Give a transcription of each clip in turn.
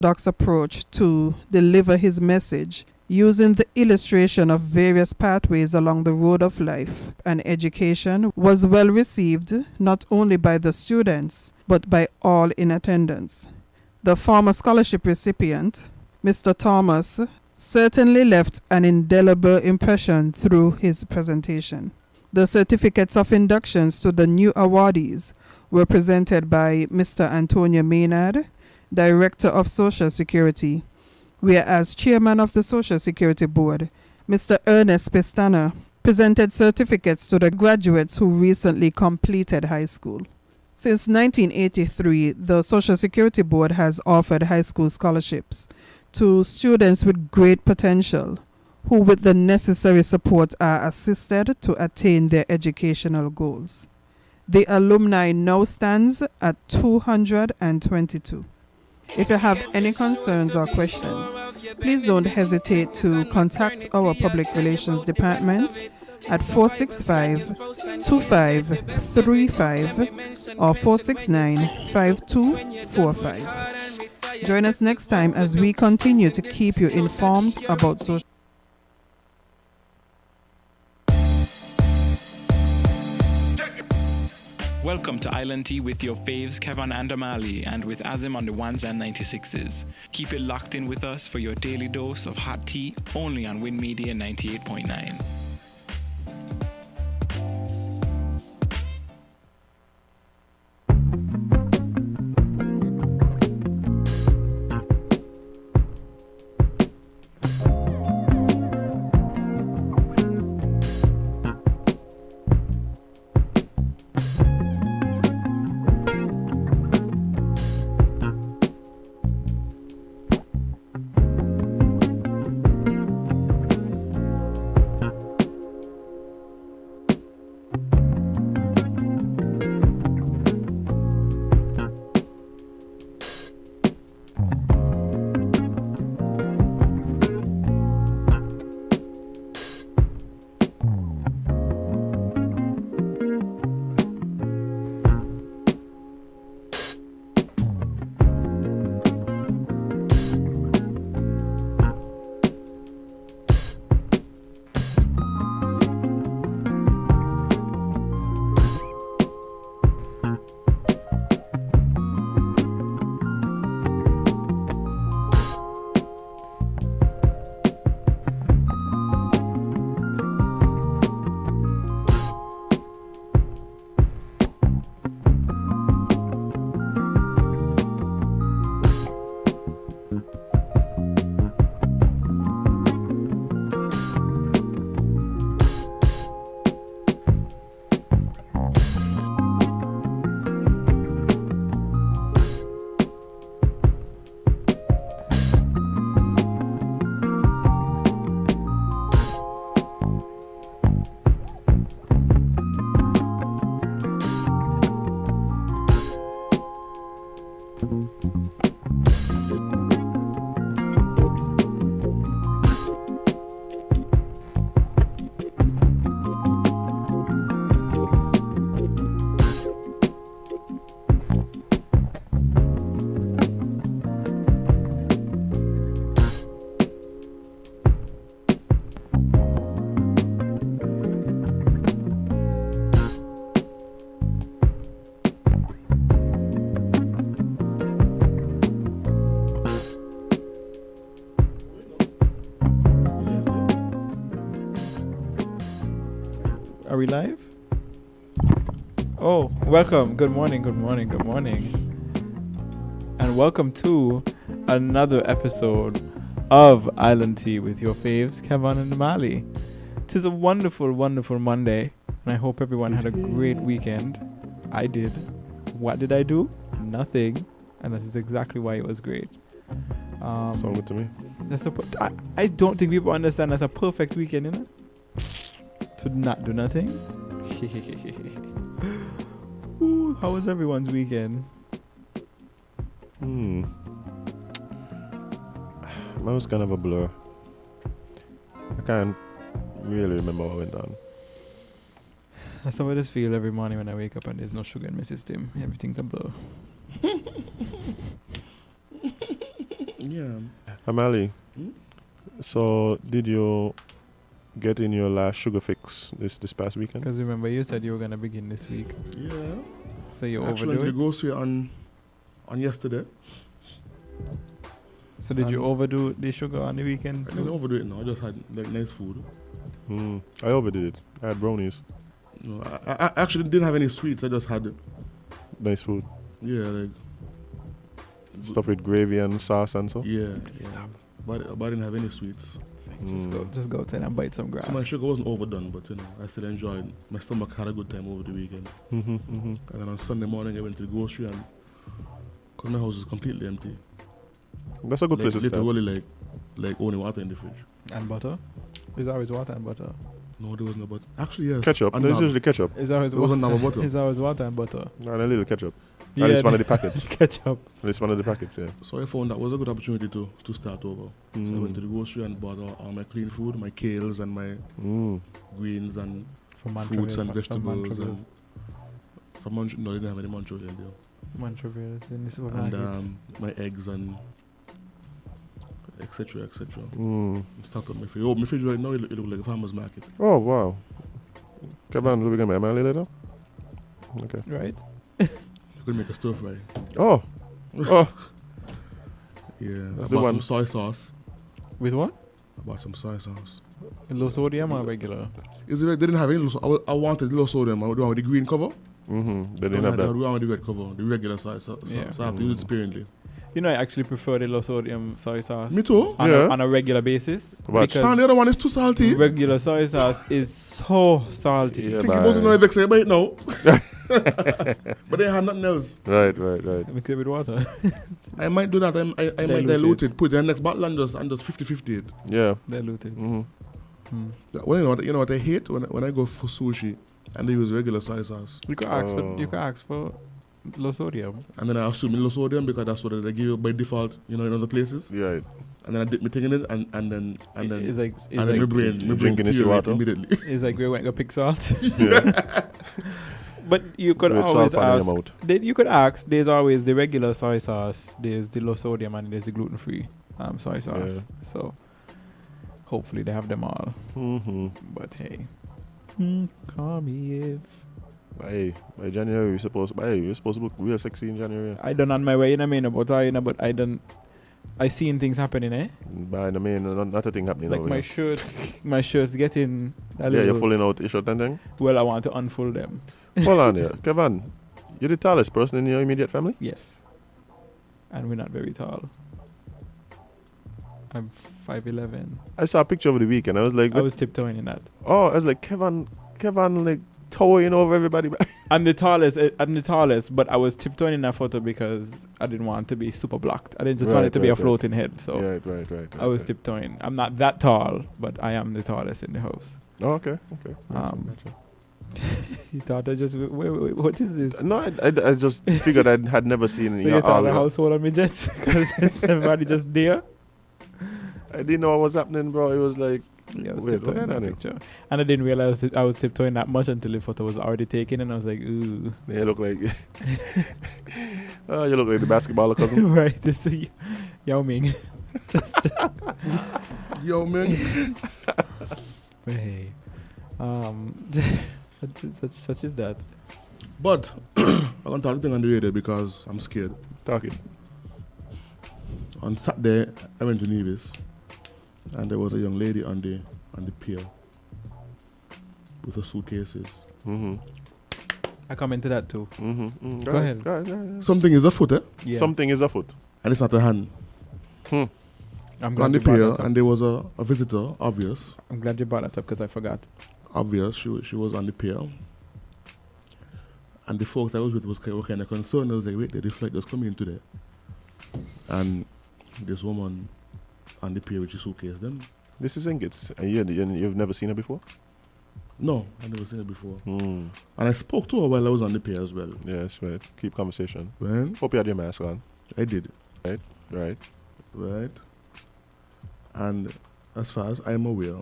Doc's approach to deliver his message, using the illustration of various pathways along the road of life and education, was well received not only by the students but by all in attendance. The former scholarship recipient, Mr. Thomas, certainly left an indelible impression through his presentation. The certificates of inductions to the new awardees were presented by Mr. Antonio Maynard, Director of Social Security, whereas Chairman of the Social Security Board, Mr. Ernest Pestana, presented certificates to the graduates who recently completed high school. Since 1983, the Social Security Board has offered high school scholarships to students with great potential who with the necessary support are assisted to attain their educational goals. The alumni now stands at 222. If you have any concerns or questions, please don't hesitate to contact our Public Relations Department at 465-2535 or 469-5245. Join us next time as we continue to keep you informed about social. Welcome to Island Tea with your faves Kevin and Amali and with Azim on the ones and 96s. Keep it locked in with us for your daily dose of hot tea only on Win Media 98.9. Are we live? Oh, welcome. Good morning, good morning, good morning. And welcome to another episode of Island Tea with your faves, Kevin and Amali. It is a wonderful, wonderful Monday, and I hope everyone had a great weekend. I did. What did I do? Nothing. And that is exactly why it was great. Sound good to me. I don't think people understand that's a perfect weekend, innit? To not do nothing. Ooh, how was everyone's weekend? Mine was kind of a blur. I can't really remember what went on. That's how I just feel every morning when I wake up and there's no sugar in my system. Everything's a blur. Yeah. Amali, Hmm? so did you get in your last sugar fix this past weekend? Because remember, you said you were gonna begin this week, Yeah. so you Actually, went overdo to the it. grocery on yesterday. So did you and- overdo the sugar on the weekend? I didn't overdo it. No, I just had like nice food. I overdid it. I had brownies. No, I actually didn't have any sweets. I just had Nice food. like Stuff with gravy and sauce and so. yeah. But I didn't have any sweets. Just go outside and bite some grass. So my sugar wasn't overdone, but I still enjoyed. My stomach had a good time over the weekend. And then on Sunday morning, I went to the grocery and because my house is completely empty. That's a good place to start. Literally like only water in the fridge. And butter? There's always water and butter. No, there was no butter. Actually, yes. Ketchup. And There's nab. usually ketchup. There's always There wasn't water. no butter. There's always water and butter. No, and a little ketchup. Yeah, At least one of the packets. ketchup. At least one of the packets, yeah. So I found that was a good opportunity to start over. So I went to Mm. the grocery and bought all my clean food, my kales and my greens and From fruits and Montreal, vegetables. From And from Montreal, no, they didn't have any Montreal in there. Montreal, it's in the And supermarkets. my eggs and etc. Mm. Start up my fridge. Oh, my fridge right now it look like a farmer's market. Oh, wow. Kevin, will we get my Amali later? Okay. Right? You could make a stir fry. Oh. Oh. Yeah, That's I the bought one. some soy sauce. With what? I bought some soy sauce. Low sodium or regular? Is it? They didn't have any. I wanted low sodium. I would want the green cover. They didn't have I that. want the red cover, the regular soy sauce. Yeah. So I have to use it sparingly. You know, I actually prefer the low sodium soy sauce. Me too. On, Yeah. on a regular basis. Watch. And the other one is too salty. Regular soy sauce is so salty. Yeah, Think about it now, I vex you about it now. But they had nothing else. Right. Mix it with water. I might do that. I might dilute it. Put it in the next bottle and just 50-50 it. Yeah. Diluted. Well, you know what I hate when I go for sushi and they use regular soy sauce. You could ask for low sodium. And then I assume low sodium because that's what they give you by default, in other places. Right. And then I dip my thing in it and then It's like my brain drinking this deteriorate water. immediately. it's like we went to pick salt. Yeah. But you could With always salt pan in ask. your mouth. You could ask. There's always the regular soy sauce. There's the low sodium and there's the gluten free soy sauce. Yeah. So hopefully they have them all. But hey, call me if Hey, by January you're supposed to look real sexy in January. I done on my way. But I done. I seen things happening, eh? By the main, not a thing happening Like over my here. shirts getting a Yeah, little. you're pulling out your shirt and thing. Well, I want to unfold them. Hold on here. Kevin, you're the tallest person in your immediate family? Yes. And we're not very tall. I'm 5'11". I saw a picture over the weekend. I was like, I was tiptoeing in that. I was like, Kevin, like towering over everybody. I'm the tallest, but I was tiptoeing in that photo because I didn't want to be super blocked. I didn't just want it to be a floating head. So Right. I was tiptoeing. I'm not that tall, but I am the tallest in the house. Oh, okay. Gotcha. You thought I just wait, what is this? No, I just figured I had never seen So you all thought the your- household of midgets because everybody just there? I didn't know what was happening, bro. It was like, Yeah, I was wait, tiptoeing what in that happened? picture, and I didn't realize I was tiptoeing that much until the photo was already taken, and I was like, ooh. you look like, you look like the basketballer cousin. Right, this is Yao Ming. Yo, man. But hey, such is that. But I'm going to talk thing on the radio because I'm scared. Talking. On Saturday, I went to Nevis and there was a young lady on the pier with her suitcases. I come into that too. Go ahead. Something is afoot, eh? Yeah. Something is afoot. And it's not a hand. I'm On glad the you brought pier, that up. and there was a visitor, obvious. I'm glad you brought that up because I forgot. Obvious, she was on the pier. And the folks I was with were kind of concerned. I was like, wait, the flight just coming in today. And this woman on the pier with her suitcase, them. This is Ingits. And you've never seen her before? No, I've never seen her before. Mm. And I spoke to her while I was on the pier as well. Yes, right. Keep conversation. When Hope you had your mask on. I did. Right. Right? And as far as I'm aware,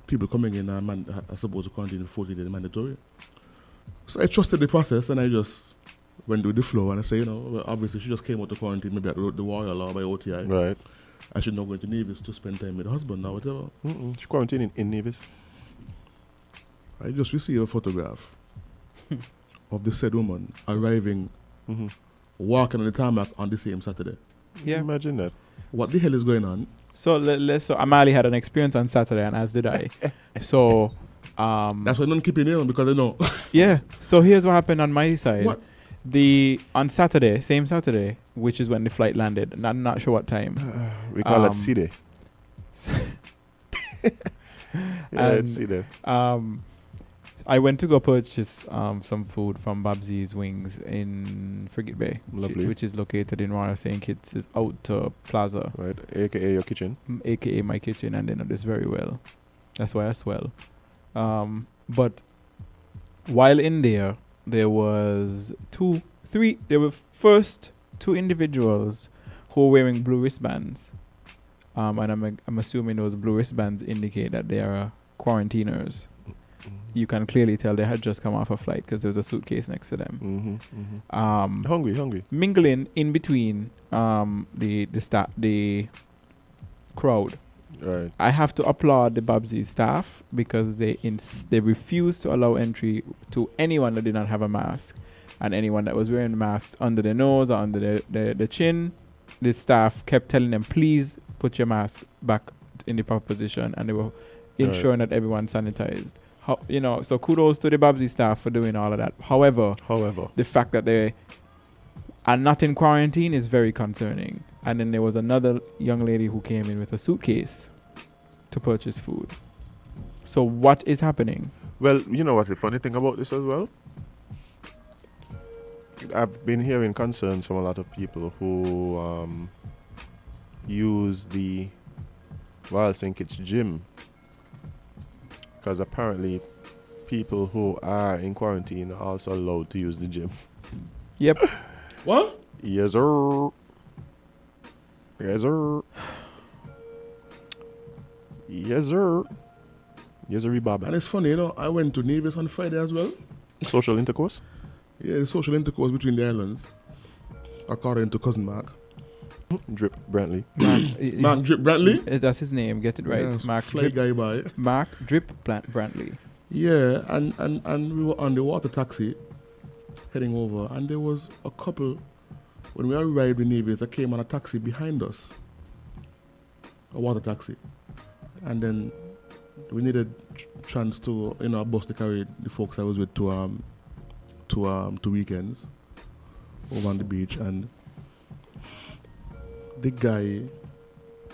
people coming in are supposed to quarantine for 40 days mandatory. So I trusted the process and I just went with the flow, and I say, well, obviously she just came out of quarantine, maybe at the Royal or by OTI. Right. I should not go to Nevis to spend time with the husband or whatever. She quarantined in Nevis. I just received a photograph of the said woman arriving, walking on the tarmac on the same Saturday. Yeah. Imagine that. What the hell is going on? So so Amali had an experience on Saturday, and as did I. So That's why none keeping in because they know. yeah. So here's what happened on my side. What? On Saturday, same Saturday, which is when the flight landed. And I'm not sure what time. We call that C-Day. Yeah, it's C-Day. I went to go purchase some food from Babsy's Wings in Frigate Bay, Lovely. which is located in Royal St. Kitts' Outer Plaza, Right, aka your kitchen. aka my kitchen, and they know this very well. That's why I swell. But while in there, there was there were first two individuals who were wearing blue wristbands. And I'm assuming those blue wristbands indicate that they are quarantiners. You can clearly tell they had just come off a flight because there was a suitcase next to them. Hungry. Mingling in between the crowd. Right. I have to applaud the Babsy staff because they refused to allow entry to anyone that did not have a mask, and anyone that was wearing a mask under their nose or under the chin. The staff kept telling them, please put your mask back in the proper position, and they were ensuring that everyone sanitized. So kudos to the Babsy staff for doing all of that. However, the fact that they are not in quarantine is very concerning. And then there was another young lady who came in with a suitcase to purchase food. So what is happening? Well, you know what the funny thing about this as well? I've been hearing concerns from a lot of people who use the Royal St. Kitts gym, because apparently people who are in quarantine are also allowed to use the gym. Yep. What? Yes, sir. Yes, sir. Yes, sir. Yes, sir, Bob. And it's funny, I went to Nevis on Friday as well. Social intercourse? Yeah, the social intercourse between the islands, according to Cousin Mark. Drip Brantley. Mark Drip Brantley? That's his name. Get it right. Yes, Mark fly Drip. guy by. Mark Drip Brantley. Yeah, and we were on the water taxi heading over, and there was a couple, when we arrived in Nevis, that came on a taxi behind us, a water taxi, and then we needed chance to, a bus to carry the folks I was with to weekends over on the beach, and the guy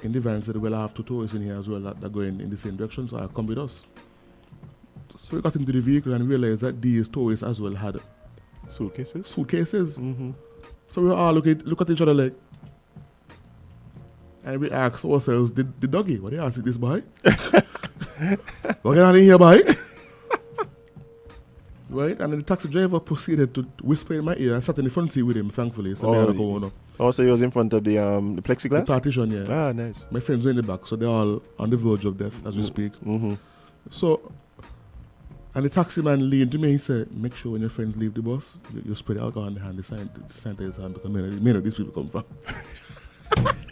in the van said, well, I have two tourists in here as well that are going in the same direction, so I'll come with us. So we got into the vehicle and realized that these tourists as well had Suitcases? Mm-hmm. So we were all look at each other like, and we asked ourselves, the doggy, what they asked this boy? What going on in here, boy? Right? And then the taxi driver proceeded to whisper in my ear. I sat in the front seat with him, thankfully, so they had to go on. So he was in front of the plexiglass? The partition, yeah. Ah, nice. My friends were in the back, so they're all on the verge of death as we speak. Mm-hmm. So, and the taxi man leaned to me, he said, make sure when your friends leave the bus, you spray the alcohol in the hand, the sanitizer hand, because many of these people come from.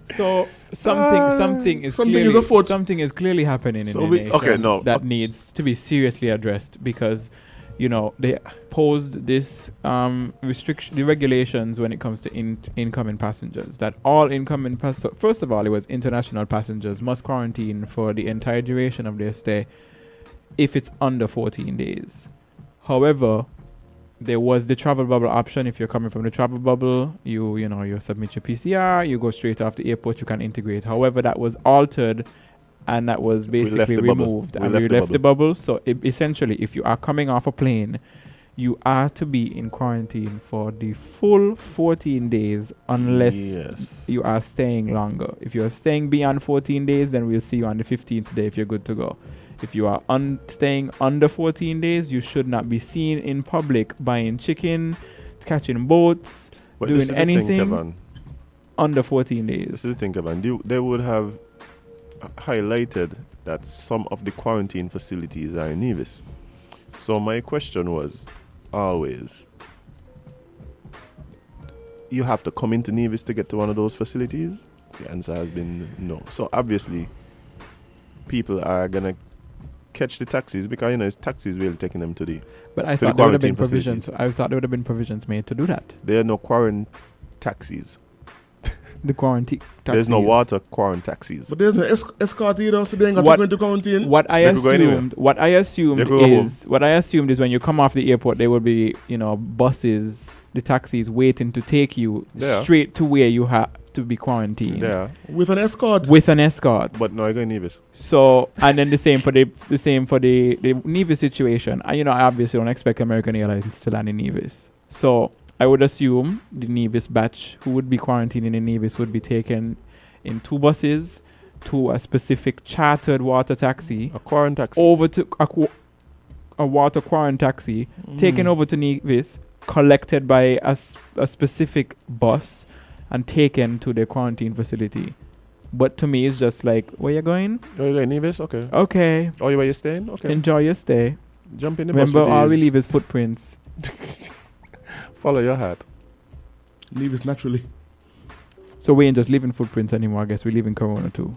So something is afoot. Something is clearly happening in the nation that needs to be seriously addressed, because they posed this restriction, the regulations when it comes to incoming passengers, that all incoming passengers, first of all, it was international passengers must quarantine for the entire duration of their stay if it's under 14 days. However, there was the travel bubble option. If you're coming from the travel bubble, you submit your PCR, you go straight off the airport, you can integrate. However, that was altered, and that was basically removed. And we left the bubble. So essentially, if you are coming off a plane, you are to be in quarantine for the full 14 days unless you are staying longer. If you are staying beyond 14 days, then we'll see you on the 15th day if you're good to go. If you are staying under 14 days, you should not be seen in public buying chicken, catching boats, doing anything under 14 days. This is the thing, Kevin. They would have highlighted that some of the quarantine facilities are in Nevis. So my question was always, you have to come into Nevis to get to one of those facilities? The answer has been no. So obviously, people are gonna catch the taxis because it's taxis really taking them to the. But I to the thought there would have quarantine been provisions. I thought there would have been provisions made to do that. There are no quarantine taxis. The quarantine taxis. There's no water quarantine taxis. But there's no escort either, so they ain't got What- to go into quarantine. What I They could go anywhere. assumed, what I assumed They could go home. is, what I assumed is when you come off the airport, there will be, buses, the taxis waiting to take you Yeah. straight to where you have to be quarantined Yeah, With an escort. with an escort. but no, I go in Nevis. So, and then the same for the Nevis situation. I obviously don't expect American Airlines to land in Nevis. So I would assume the Nevis batch who would be quarantining in Nevis would be taken in 2 buses to a specific chartered water taxi A quarantine taxi. over to a water quarantine taxi, taken over to Nevis, collected by a specific bus, and taken to the quarantine facility. But to me, it's just like, where you going? Oh, you go in Nevis? Okay. Okay, Oh, where you staying? Okay. enjoy your stay. Jump in the Remember, bus. all we with leave is footprints. Follow your hat. Leave it naturally. So we ain't just leaving footprints anymore. I guess we're leaving Corona too.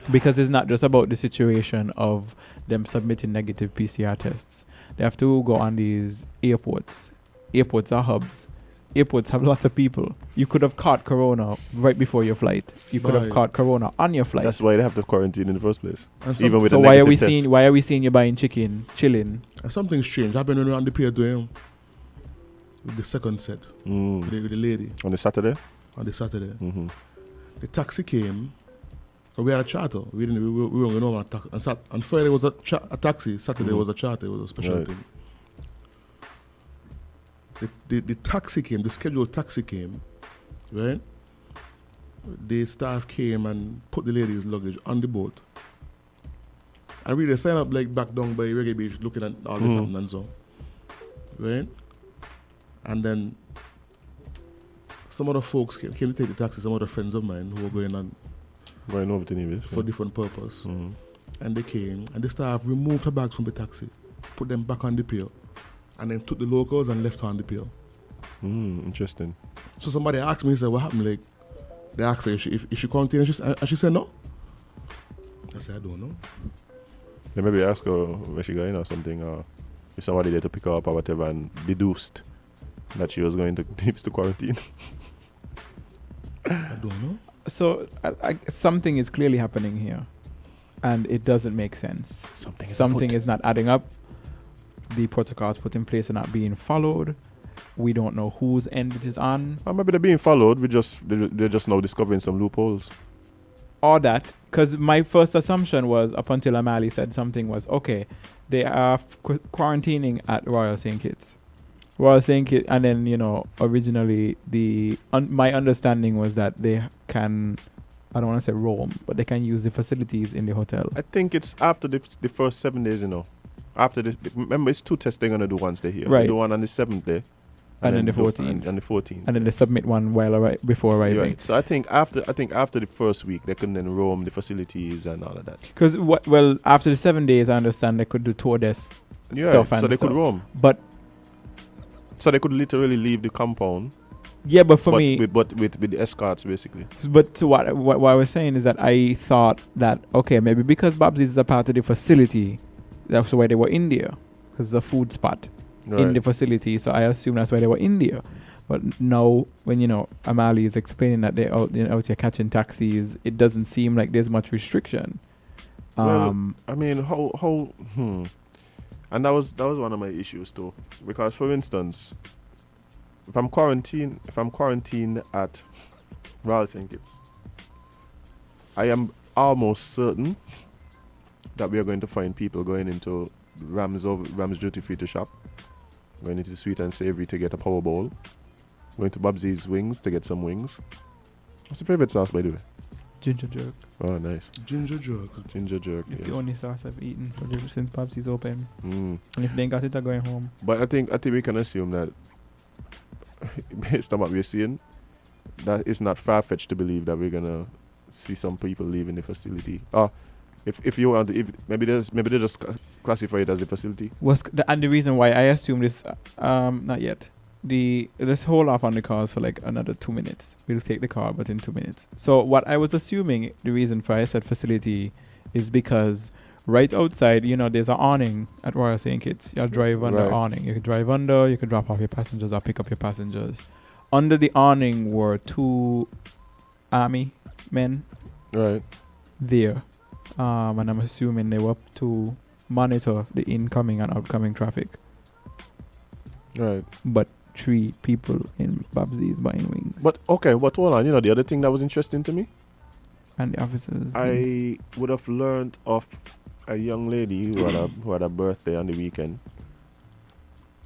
Because it's not just about the situation of them submitting negative PCR tests. They have to go on these airports. Airports are hubs. Airports have lots of people. You could have caught Corona right before your flight. You could have Right. caught Corona on your flight. That's why they have to quarantine in the first place. And Even with so a why are negative we test. seeing? Why are we seeing you buying chicken, chilling? and something strange happened when we were on the pier to him. With the second set. Mm. With the lady On the Saturday? on the Saturday. Mm-hmm. The taxi came. So we had a charter. We weren't going to know on a taxi. On Friday was a taxi. Saturday was a charter. It was a special Right. thing. The taxi came. The scheduled taxi came. Right? The staff came and put the lady's luggage on the boat. And really signed up like back down by Reggae Beach looking at all this happening and so. Right? And then some other folks came to take the taxi, some other friends of mine who were going on Going over to Nevis. for different purpose. Mm. And they came and the staff removed her bags from the taxi, put them back on the pier, and then took the locals and left her on the pier. Interesting. So somebody asked me, he said, what happened? Like, they asked her if she quarantined, and she said no. I said, I don't know. Then maybe ask her where she going or something, or if somebody there to pick her up or whatever, and deduced that she was going to Nevis to quarantine. I don't know. So something is clearly happening here, and it doesn't make sense. Something is not adding up. The protocols put in place are not being followed. We don't know whose end it is on, Or maybe they're being followed. They're just now discovering some loopholes. or that. Because my first assumption was, up until Amali said something, was okay, they are quarantining at Royal St. Kitts. Royal St. Kitts, and then originally my understanding was that they can, I don't want to say roam, but they can use the facilities in the hotel. I think it's after the first 7 days, After remember, it's 2 tests they're going to do once they're here. Right. They do one on the 7th day. And then the do- 14th. And the 14th. And then they submit one before arriving. Right. So I think after the first week they can then roam the facilities and all of that. Because after the 7 days, I understand they could do tour desk stuff, and so they stuff. could roam. But So they could literally leave the compound. yeah, but for but me, with the escorts basically. but so what I was saying is that I thought that okay, maybe because Babsy's is a part of the facility, that's why they were in there, because it's a food spot in the facility. So I assume that's why they were in there. But now, when Amali is explaining that they're out here catching taxis, it doesn't seem like there's much restriction. Well, I mean, how and that was one of my issues too, because for instance, if I'm quarantined at Royal St. Kitts, I am almost certain that we are going to find people going into Rams Duty Free to shop, going into Sweet and Savory to get a power bowl, going to Babsy's Wings to get some wings. What's your favorite sauce, by the way? Ginger jerk. Oh, nice. Ginger jerk. Ginger jerk. It's yes. the only sauce I've eaten since Babsy's open. Mm. And if they ain't got it, I'm going home. But I think we can assume that based on what we're seeing, that it's not far-fetched to believe that we're gonna see some people leaving the facility. If you want, maybe they just classify it as a facility. And the reason why I assume this, not yet, let's hold off on the calls for like another 2 minutes. We'll take the call, but in 2 minutes. So what I was assuming the reason for I said facility is because right outside, there's an awning at Royal St. Kitts. You drive under Right. awning. You can drive under, you can drop off your passengers or pick up your passengers. Under the awning were 2 army men Right. there. And I'm assuming they were to monitor the incoming and outgoing traffic. Right. But 3 people in Babsy's buying wings. But okay, but hold on. The other thing that was interesting to me, And the officers. I would have learned of a young lady who had a birthday on the weekend.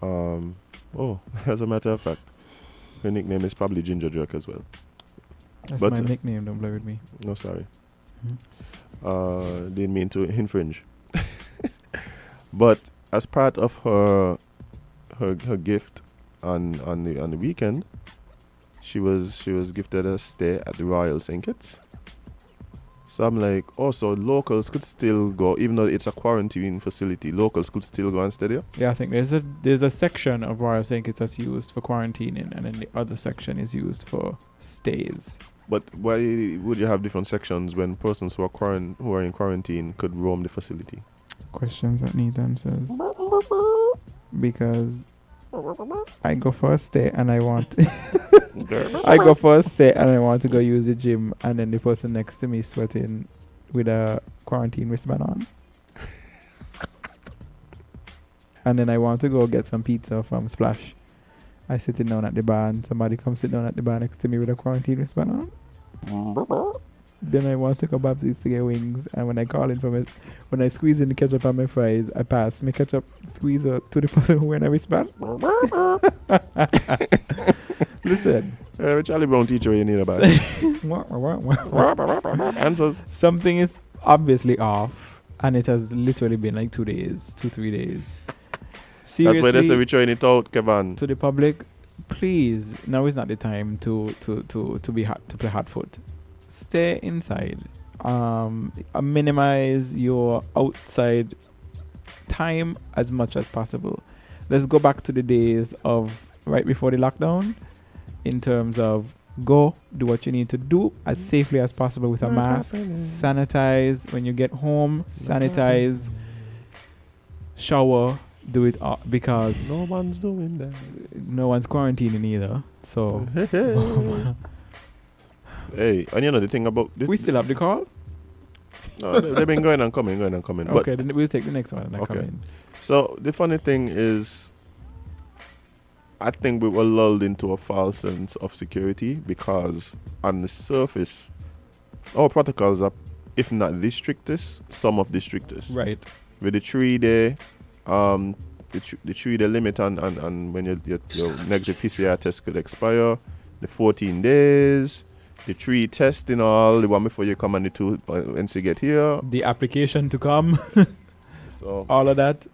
As a matter of fact, her nickname is probably Ginger Jerk as well. That's but- my nickname, don't play with me. No, sorry. Mhm. Didn't mean to infringe. But as part of her gift on the weekend, she was gifted a stay at the Royal St. Kitts. So I'm like, so locals could still go, even though it's a quarantine facility, locals could still go and stay there? Yeah, I think there's a section of Royal St. Kitts that's used for quarantining, and then the other section is used for stays. But why would you have different sections when persons who are in quarantine could roam the facility? Questions that need answers. Because I go for a stay and I want to go use the gym, and then the person next to me sweating with a quarantine wristband on. And then I want to go get some pizza from Splash. I sitting down at the bar and somebody comes sit down at the bar next to me with a quarantine wristband on. Then I want to go Babsy's to get wings, and when I call in for when I squeeze in the ketchup on my fries, I pass my ketchup squeezer to the person who wearing a wristband. Listen. Charlie Brown teacher you need about answers. Something is obviously off, and it has literally been like 3 days. Seriously, That's why they say we're trying it out, Kevin. to the public, please, now is not the time to be hot, to play hot foot. Stay inside. Minimize your outside time as much as possible. Let's go back to the days of right before the lockdown, in terms of go do what you need to do as safely as possible with a mask. Sanitize when you get home. Sanitize. Shower. Do it because No one's doing that. no one's quarantining either. So Hey, and the thing about this, we still have the call. no, they've been going and coming. Okay, then we'll take the next one and then come Okay. in. So the funny thing is, I think we were lulled into a false sense of security because on the surface, our protocols are, if not the strictest, some of the strictest. Right. With the 3-day, the 3-day limit on when your negative PCR test could expire, the 14 days, the 3 testing, all the one before you come and the 2 once you get here. The application to come, So all of that.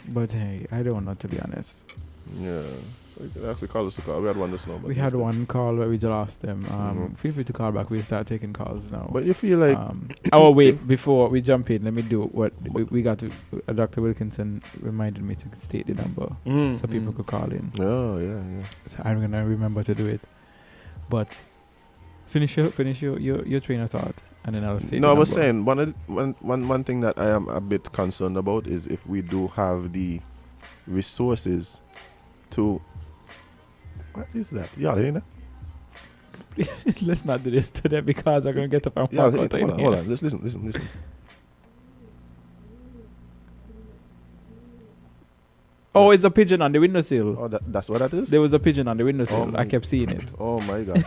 But hey, I don't know, to be honest. yeah, so you can actually call us a call. We had one this number. We had one call where we just lost them. Mhm. Feel free to call back. We'll start taking calls now. But you feel like Wait, before we jump in, let me do what we got to. Dr. Wilkinson reminded me to state the number so people could call in. oh yeah. So I'm gonna remember to do it. But finish your train of thought, and then I'll say. No, I the was number. saying one thing that I am a bit concerned about is if we do have the resources to. What is that? Yeah, ain't it? Let's not do this today because I'm gonna get up and Yeah, walk out in hold here. on. Listen. Oh, it's a pigeon on the windowsill. Oh, that's what that is? There was a pigeon on the windowsill. Oh I my- kept seeing it. Oh my gosh.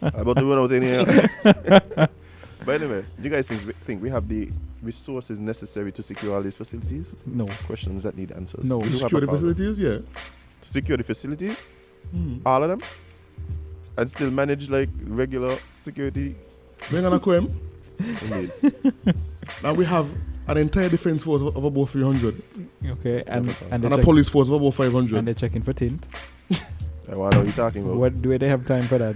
I'm about to run out in here. But anyway, you guys think we have the resources necessary to secure all these facilities? No. Questions that need answers. No. We To do have secure a the call. facilities, yeah. To secure the facilities? All of them? And still manage like regular security? We're gonna come, Indeed. and we have an entire defense force of about 300 Okay, and and they a police force of about 500. and they're checking for tint. I want to know what you're talking about. What do they have time for that?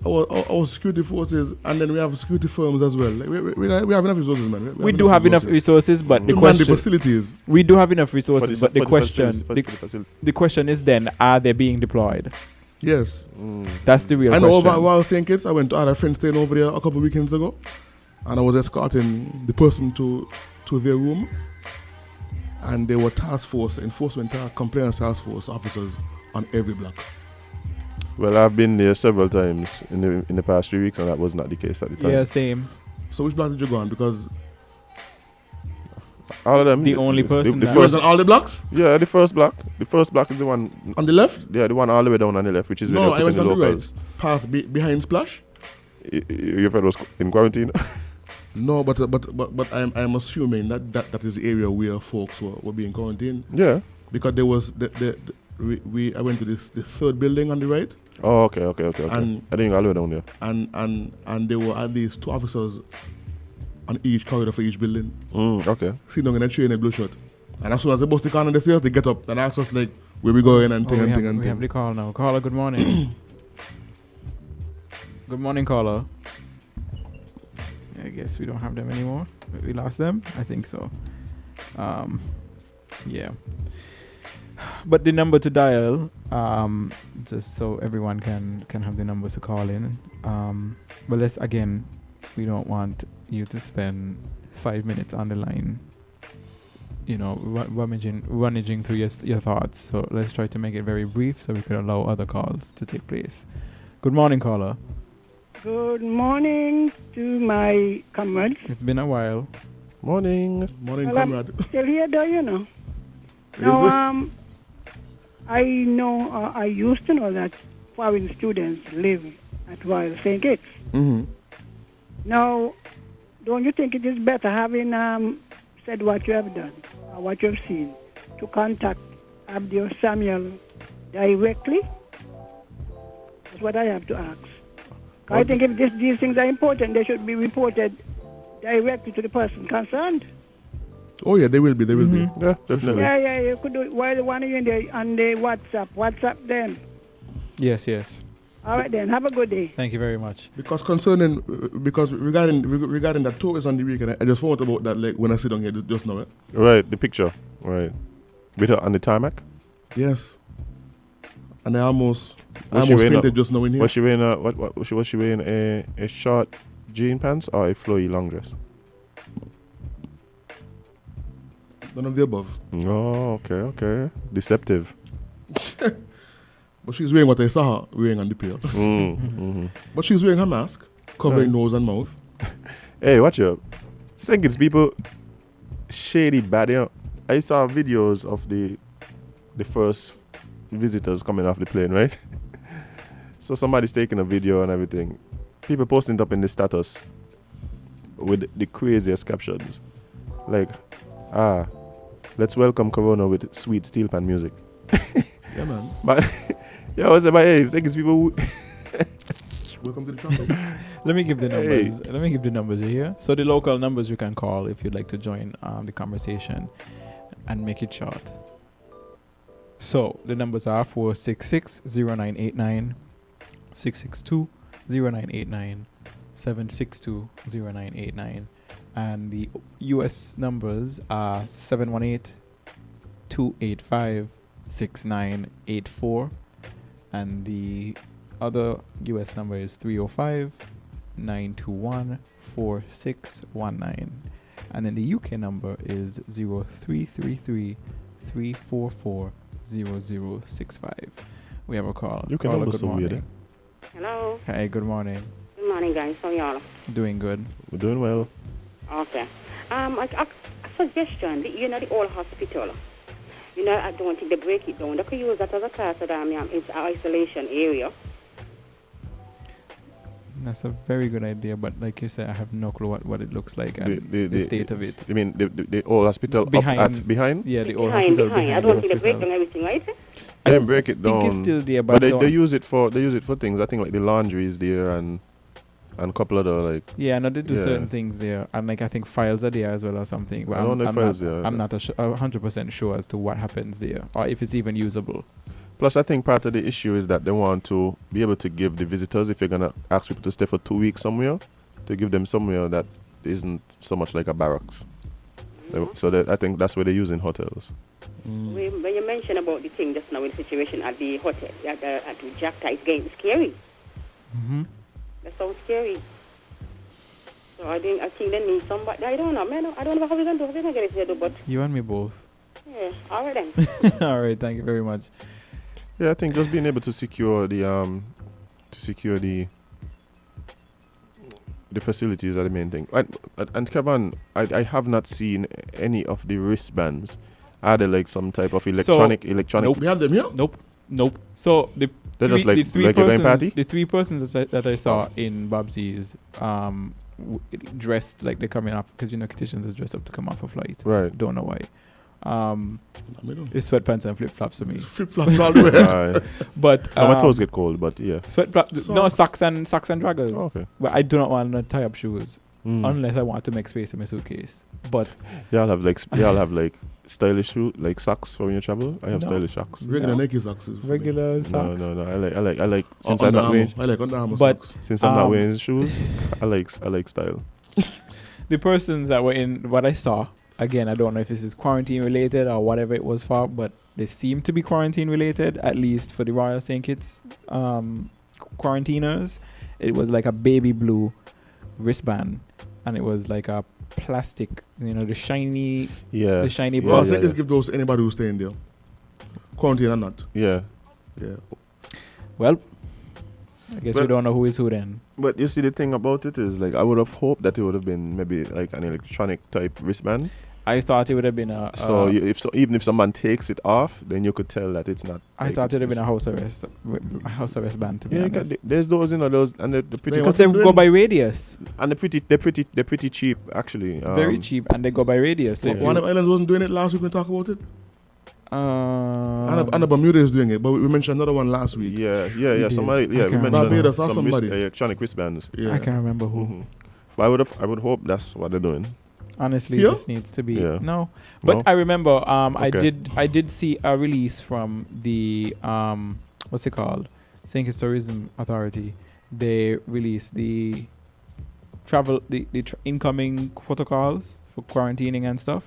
our security forces, and then we have security firms as well. Like, we have enough resources, man. We do have enough resources, but the to man the question facilities. we do have enough For resources, the- but the for the question facilities, for the facility. the question is then, are they being deployed? Yes. That's the real I know question. over while St. Kitts, I went to our friend staying over there a couple of weekends ago, and I was escorting the person to their room, and there were compliance task force officers on every block. Well, I've been there several times in the past 3 weeks, and that was not the case at the time. Yeah, same. So which block did you go on? Because All of them. The only person The that- you was first, on all the blocks yeah, the first block. The first block is the one. on the left. Yeah, the one all the way down on the left, which is where No, they're I went putting on the the locals. Past behind Splash. Your friend was in quarantine. No, but I'm assuming that is the area where folks were being quarantined, Yeah. because there was I went to the third building on the right, Oh, okay. And- I think all the way down there. and there were at least 2 officers on each corridor for each building, Okay. sitting down in a chair in a blue shirt. And as soon as they bust the corner on the stairs, they get up and ask us like where we going and Oh, thing we and have, thing and we have thing. the call now. Caller, good morning. Good morning, caller. I guess we don't have them anymore. We lost them? I think so. Yeah. But the number to dial, just so everyone can have the number to call in. But let's, again, we don't want you to spend 5 minutes on the line, rummaging through your thoughts. So let's try to make it very brief so we can allow other calls to take place. Good morning, caller. Good morning to my comrades. It's been a while. Morning. Morning, Well, I'm comrade. still here, though, you know. Is Now, I know, I used to know that foreign students live at Royal St. Kitts. Mm-hmm. Now, don't you think it is better having said what you have done, or what you have seen, to contact Abdi Samuel directly? That's what I have to ask. I think if these things are important, they should be reported directly to the person concerned. Oh yeah, they will be. They will be. Yeah, definitely. Yeah, you could do it while one of you on the WhatsApp. WhatsApp them. Yes. All right then, have a good day. Thank you very much. Because regarding that tour is on the weekend, I just thought about that like when I sit down here just now. Right, the picture. Right. With her on the tarmac. Yes. And I almost Was she wearing fainted just now in here. Was she wearing was she wearing a short jean pants or a flowy long dress? None of the above. Oh, okay. Deceptive. But she's wearing what I saw her wearing on the pier. But she's wearing her mask, covering nose and mouth. Hey, watch out. St. Kitts people shady bad, I saw videos of the first visitors coming off the plane, right? So somebody's taking a video and everything. People posting it up in the status with the craziest captions. Like, let's welcome Corona with sweet steel pan music. Yeah, man. But yeah, I was like, hey, St. Kitts people Welcome to the traffic. Let me give the Hey. numbers. Let me give the numbers here. So the local numbers you can call if you'd like to join the conversation and make it short. So the numbers are 466-0989, 662-0989, 762-0989, and the US numbers are 718-285-6984, and the other US number is 305-921-4619, and then the UK number is 0333-344-0065. We have a call. UK Caller, number's good so weird, morning. Hello. Hey, good morning. Good morning, guys. How y'all? Doing good. we're doing well. Okay. A suggestion. The old hospital. I don't think they break it down. They could use that as a part of its isolation area. That's a very good idea, but like you said, I have no clue what it looks like and the state of it. You mean the old hospital Behind. behind? Yeah, the old behind. hospital behind I don't the think they break hospital. down everything, right? They didn't break it I down. think it's still there, but but they don't- use it for things. I think like the laundry is there and a couple other like. Yeah, no, they do Yeah. certain things there, and like I think files are there as well or something. But I don't know if files not, there. I'm not 100% sure as to what happens there or if it's even usable. Plus, I think part of the issue is that they want to be able to give the visitors, if you're going to ask people to stay for 2 weeks somewhere, to give them somewhere that isn't so much like a barracks. So that I think that's where they're using hotels. When you mentioned about the thing just now, in the situation at the hotel, at the Jakarta, it's getting scary. Mm-hmm. That sounds scary. So I think they need somebody. I don't know, man. I don't know how we're going to do. We're going to get it together, but You and me both. yeah, all right then. All right, thank you very much. Yeah, I think just being able to secure the facilities are the main thing. And Kevin, I have not seen any of the wristbands. Are they like some type of electronic? Nope. We have them here. Nope. So They're just like the three you're going persons, party? the three persons that I saw in Babsy's dressed like they're coming off, because Kitchens is dressed up to come off a flight. Right. Don't know why. Middle. It's sweatpants and flip flops for me. Flip flops all the way. Right. But No, my toes get cold, but yeah. no socks and draggers. Oh, okay. But I do not want to tie up shoes Mm. unless I want to make space in my suitcase. But Y'all have like stylish shoe like socks for when you travel. I have No. stylish socks. Regular No. Nike socks. Is for me. regular socks. No. I like since Under I'm not wearing Armour. I like Under Armour But- socks. since I'm not Um, wearing shoes, I like style. The persons that were in what I saw, again, I don't know if this is quarantine related or whatever it was for, but they seem to be quarantine related, at least for the Royal St. Kitts quarantiners. It was like a baby blue wristband, and it was like a plastic, the shiny Yeah. the shiny Well, buzz. I just give those to anybody who's staying there. Quarantine or not. Yeah. Yeah. Well, I guess we But- don't know who is who then. But you see, the thing about it is, like, I would have hoped that it would have been maybe like an electronic type wristband. I thought it would have been a. So even if someone takes it off, then you could tell that it's not. I like, thought it would have it's- been a house arrest band, to be Yeah, honest. there's those, those, and they're pretty, They Because what they you go doing? by radius, and they're pretty cheap actually. very cheap, and they go by radius. So Yeah. if One you, of Islands wasn't doing it last week. We talk about it. um, And Bermuda is doing it, but we mentioned another one last week. Yeah. did. Somebody, I we can't mentioned Barbados or some wrist, somebody. electronic wristbands. Yeah. I can't remember who. Mhm. But I would hope that's what they're doing. Honestly, Here? this needs to be Yeah. no. But No? I remember, Okay. I did see a release from the what's it called, St. Kitts Tourism Authority. They released the incoming protocols for quarantining and stuff,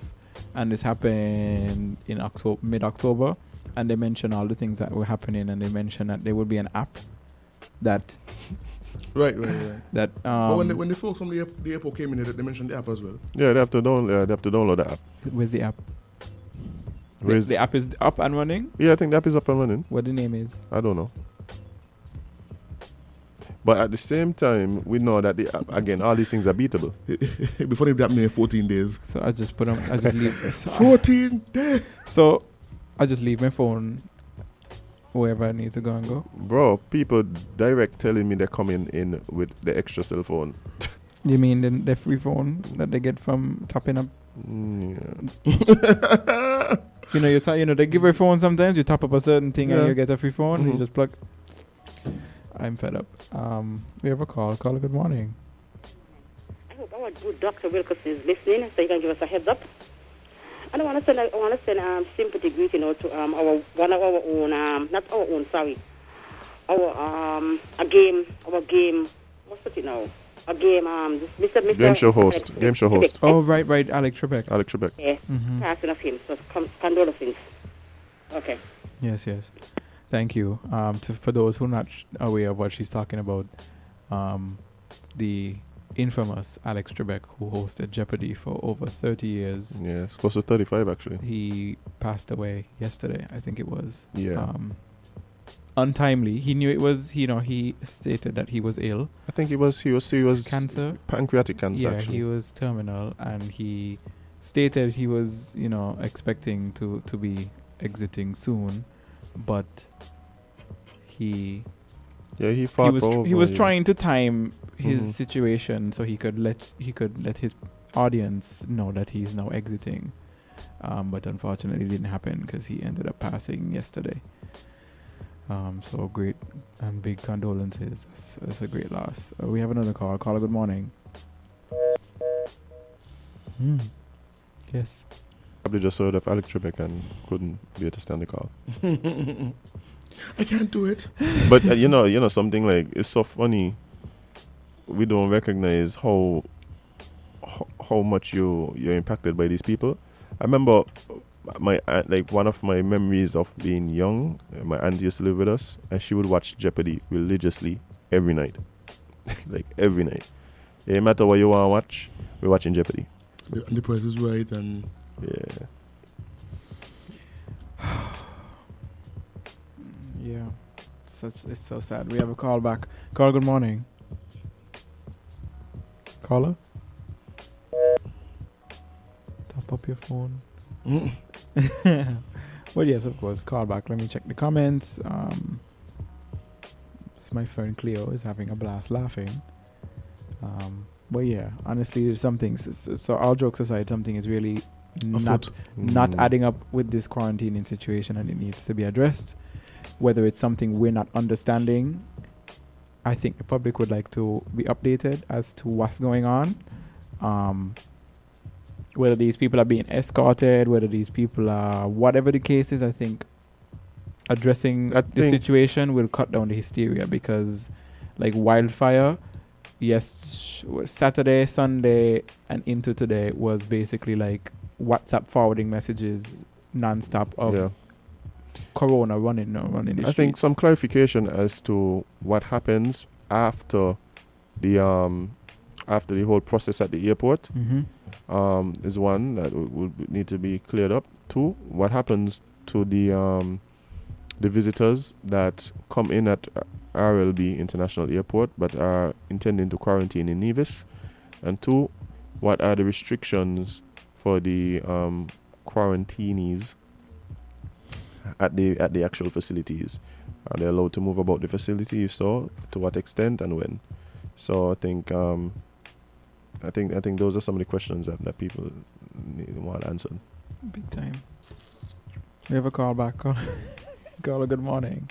and this happened in mid-October, and they mentioned all the things that were happening, and they mentioned that there would be an app that Right. that But when the folks from the airport came in here, they mentioned the app as well. Yeah, they have to download the app. where's the app? Where's The app is up and running. Yeah, I think the app is up and running. What the name is? I don't know. But at the same time, we know that the app, again, all these things are beatable. Before they happened in 14 days. So I just put them. I just leave. 14 days. So I just leave my phone wherever I need to go and go. Bro, people direct telling me they're coming in with the extra cell phone. You mean the free phone that they get from topping up? Yeah. They give you a phone sometimes. You top up a certain thing Yeah. and you get a free phone. You Mhm. just plug. I'm fed up. We have a call. Call. Good morning. I hope our good Dr. Wilkerson is listening, so he can give us a heads up. And I want to send sympathy greeting out to one of our own, not our own, sorry, our game. What's it now? A game. Mr. Game show host. Oh, right. Alex Trebek. Alex Trebek. Yeah, Mm-hmm. passing of him. So condolences. Okay. Yes. Thank you. For those who are not aware of what she's talking about, the infamous Alex Trebek, who hosted Jeopardy for over 30 years, Yeah, it's close to 35 actually. he passed away yesterday. I think it was. Yeah. Untimely. He knew it was. He stated that he was ill. I think he was cancer. pancreatic cancer Yeah, actually. he was terminal, and he stated he was, expecting to be exiting soon, but he fought he was trying to time his Mhm. situation so he could let his audience know that he's now exiting, but unfortunately it didn't happen because he ended up passing yesterday. So great and big condolences. That's a great loss. We have another call. Caller, good morning. Yes. Probably just heard of Alex Trebek and couldn't be able to stand the call. I can't do it. But you know something like it's so funny. We don't recognize how much you're impacted by these people. I remember my aunt, like one of my memories of being young. My aunt used to live with us, and she would watch Jeopardy religiously every night, like every night. No matter what you want to watch, we're watching Jeopardy. And the price is right, and Yeah. Yeah. It's so sad. We have a call back. Caller, good morning. Caller? Top up your phone. Well, yes, of course. Call back. Let me check the comments. My friend Cleo is having a blast laughing. But yeah, honestly, there's some things. So all jokes aside, something is really not adding up with this quarantining situation, and it needs to be addressed. Whether it's something we're not understanding, I think the public would like to be updated as to what's going on. Whether these people are being escorted, whether these people are, whatever the case is, I think addressing the situation will cut down the hysteria, because like wildfire, yes, Saturday, Sunday, and into today was basically like WhatsApp forwarding messages non-stop of corona running the streets. I think some clarification as to what happens after the whole process at the airport is one that would need to be cleared up. Two, what happens to the visitors that come in at RLB International Airport but are intending to quarantine in Nevis? And two, what are the restrictions for the quarantinees at the actual facilities? Are they allowed to move about the facility? If so, to what extent and when? So I think those are some of the questions that people want answered. Big time. We have a call back. Caller, good morning.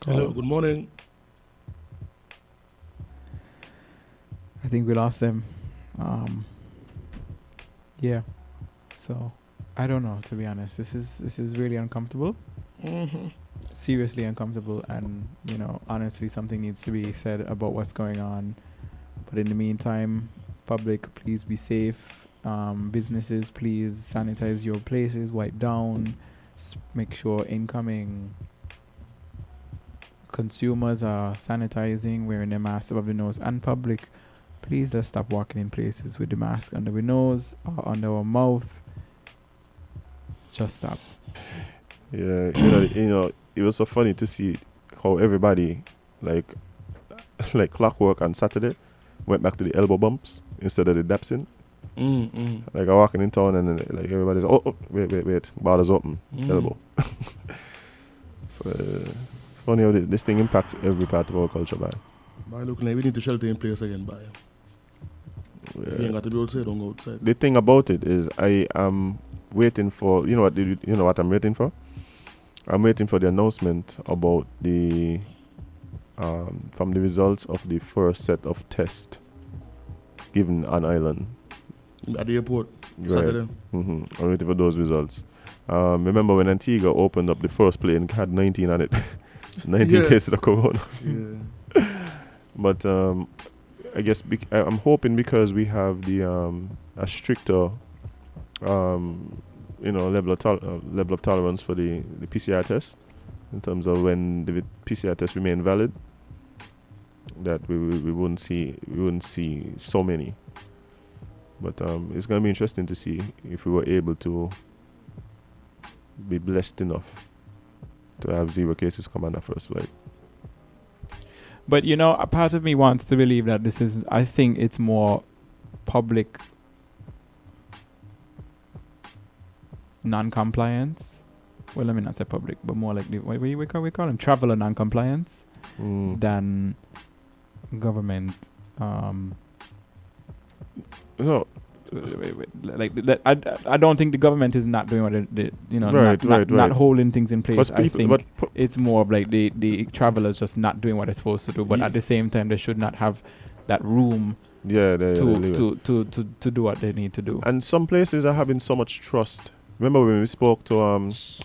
Hello, good morning. I think we lost him. Yeah. So I don't know, to be honest. This is really uncomfortable. Seriously uncomfortable, and honestly, something needs to be said about what's going on. But in the meantime, public, please be safe. Businesses, please sanitize your places, wipe down, make sure incoming consumers are sanitizing, wearing their masks above the nose. And public, please let's stop walking in places with the mask under our nose or under our mouth. Just stop. Yeah, it was so funny to see how everybody, like clockwork on Saturday, went back to the elbow bumps instead of the dapsing. Like I'm walking in town and then, like everybody's wait, borders open, elbow. So it's funny how this thing impacts every part of our culture, by. But look, like we need to shelter in place again, by. If you ain't got to be outside, don't go outside. The thing about it is, I am waiting for what I'm waiting for. I'm waiting for the announcement about the from the results of the first set of tests given on island. At the airport, right. Saturday. I'm waiting for those results. Remember when Antigua opened up the first plane, had 19 on it. 19 cases of corona. Yeah. But I guess I'm hoping because we have the a stricter level of tolerance for the PCR test in terms of when the PCR tests remain valid, that we wouldn't see so many. But it's going to be interesting to see if we were able to be blessed enough to have 0 cases come on our first flight. But a part of me wants to believe that I think it's more public non-compliance. Well, let me not say public, but more like we call them traveler non-compliance than government. No. I don't think the government is not doing what not holding things in place. I think it's more of like the travelers just not doing what they're supposed to do. But at the same time, they should not have that room to do what they need to do. And some places are having so much trust remember when we spoke to what's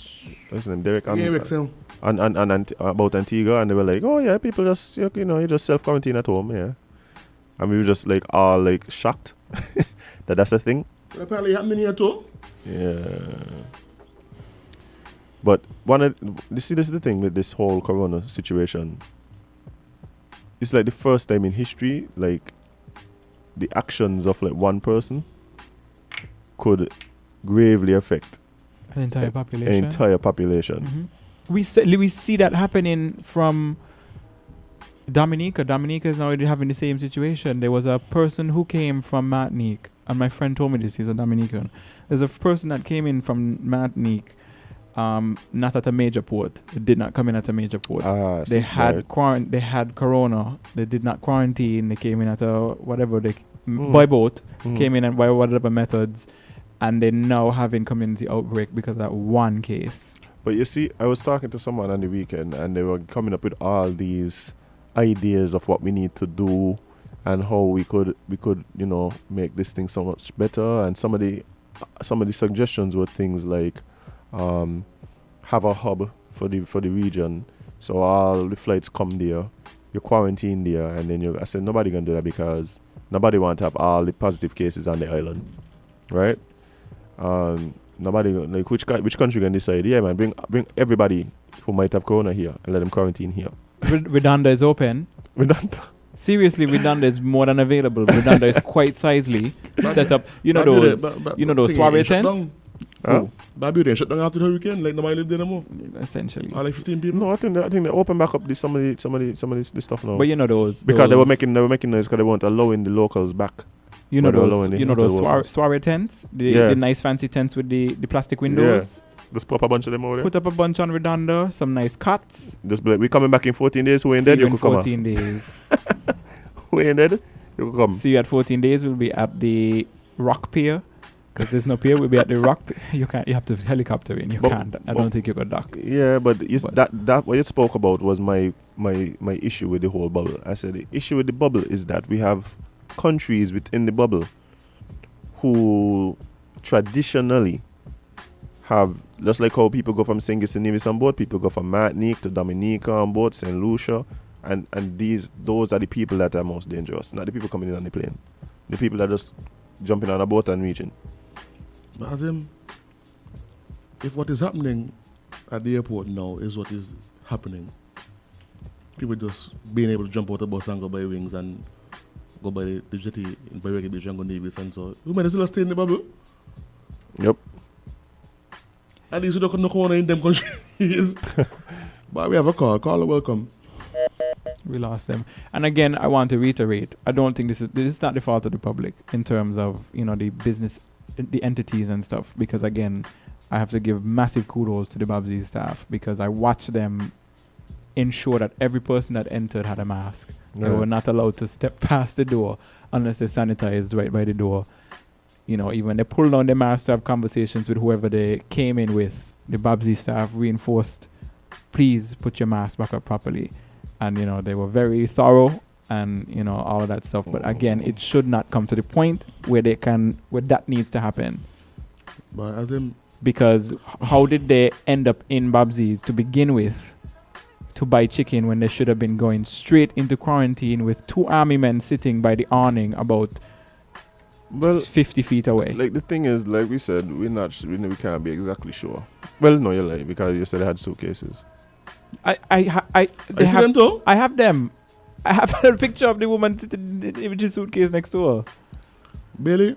his name, Derek, Yeah, Rick, so. and about Antigua, and they were like, oh yeah, people just you just self quarantine at home, yeah. And we were just like all like shocked that that's a thing. But apparently happening here too. Yeah. But this is the thing with this whole corona situation. It's like the first time in history, like the actions of like one person could gravely affect An entire an population. entire population. Mm-hmm. We see that happening from Dominica. Dominica is now having the same situation. There was a person who came from Martinique, and my friend told me this. He's a Dominican. There's a person that came in from Martinique, not at a major port. It did not come in at a major port. They had right. They had corona. They did not quarantine. They came in at a whatever by boat. Came in and by whatever methods, and they're now having community outbreak because of that one case. But you see, I was talking to someone on the weekend, and they were coming up with all these ideas of what we need to do and how we could make this thing so much better. And some of the suggestions were things like have a hub for the region, so all the flights come there, you quarantine there, and then I said nobody gonna do that because nobody want to have all the positive cases on the island, right? Nobody like which country can decide? Yeah, man, bring everybody who might have corona here and let them quarantine here. Redonda is open. Redonda. Seriously, Redonda is more than available. Redonda is quite sizely set up. You know those soiree tents. Barbuda shut down after the hurricane, like nobody lived there no more. Essentially. All like 15 people. No, I think they open back up some of this stuff now. But you know those because they were making noise because they weren't allowing the locals back. You know those soiree tents, the nice fancy tents with the plastic windows. Yeah. Just put up a bunch of them over there. Put up a bunch on Redonda, some nice cuts. Just be like, we coming back in 14 days. Who ain't dead? You could come. 14 days. Who ain't dead? You could come. See you at 14 days. We'll be at the Rock Pier. Because there's no pier, we'll be at the Rock. You can't. You have to helicopter in. You can't. I don't think you could dock. Yeah, but that what you spoke about was my issue with the whole bubble. I said the issue with the bubble is that we have countries within the bubble who traditionally have, just like how people go from St. Kitts and Nevis on board, people go from Martinique to Dominica on board, St. Lucia, and those are the people that are most dangerous, not the people coming in on the plane. The people that are just jumping on a boat and reaching. But as if what is happening at the airport now is what is happening, people just being able to jump out the bus and go by wings and go by the jetty in Berwick Beach and go Nevis, and so we might as well stay in the bubble. Yep. At least we don't know corona in them countries. But we have a call. Caller, welcome. We lost them. And again, I want to reiterate, I don't think this is not the fault of the public in terms of, the business, the entities and stuff, because again, I have to give massive kudos to the Babsy staff because I watched them ensure that every person that entered had a mask. Yeah. They were not allowed to step past the door unless they sanitized right by the door. Even they pulled down their masks to have conversations with whoever they came in with. The Babsy staff reinforced, please put your mask back up properly. And, they were very thorough and, all of that stuff. But again, it should not come to the point where that needs to happen. But because how did they end up in Babsy's to begin with to buy chicken when they should have been going straight into quarantine with 2 army men sitting by the awning about 50 feet away? Like the thing is, like we said, we can't be exactly sure. Well, no, you're lying because you said they had suitcases. I have them. I have a picture of the woman with the suitcase next to her. Bailey,